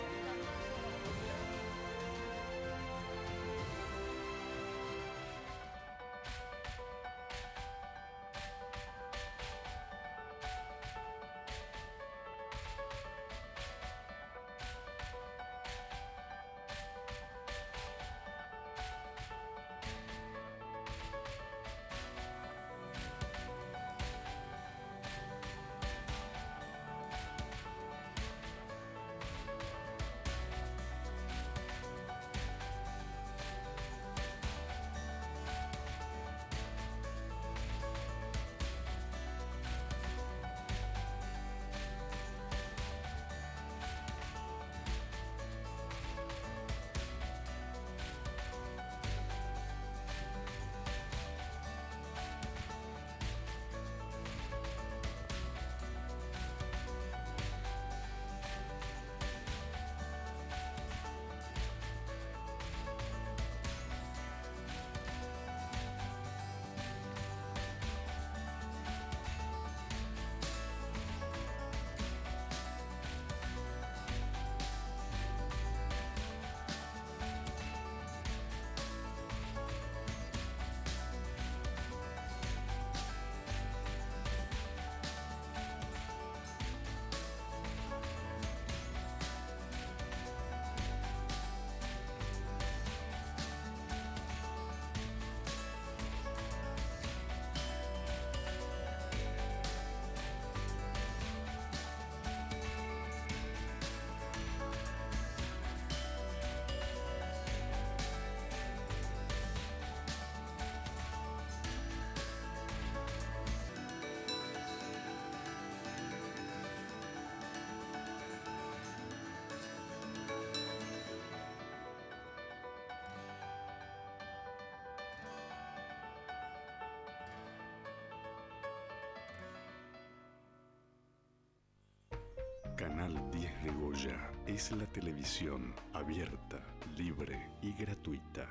S18: Canal 10 de Goya es la televisión abierta, libre y gratuita.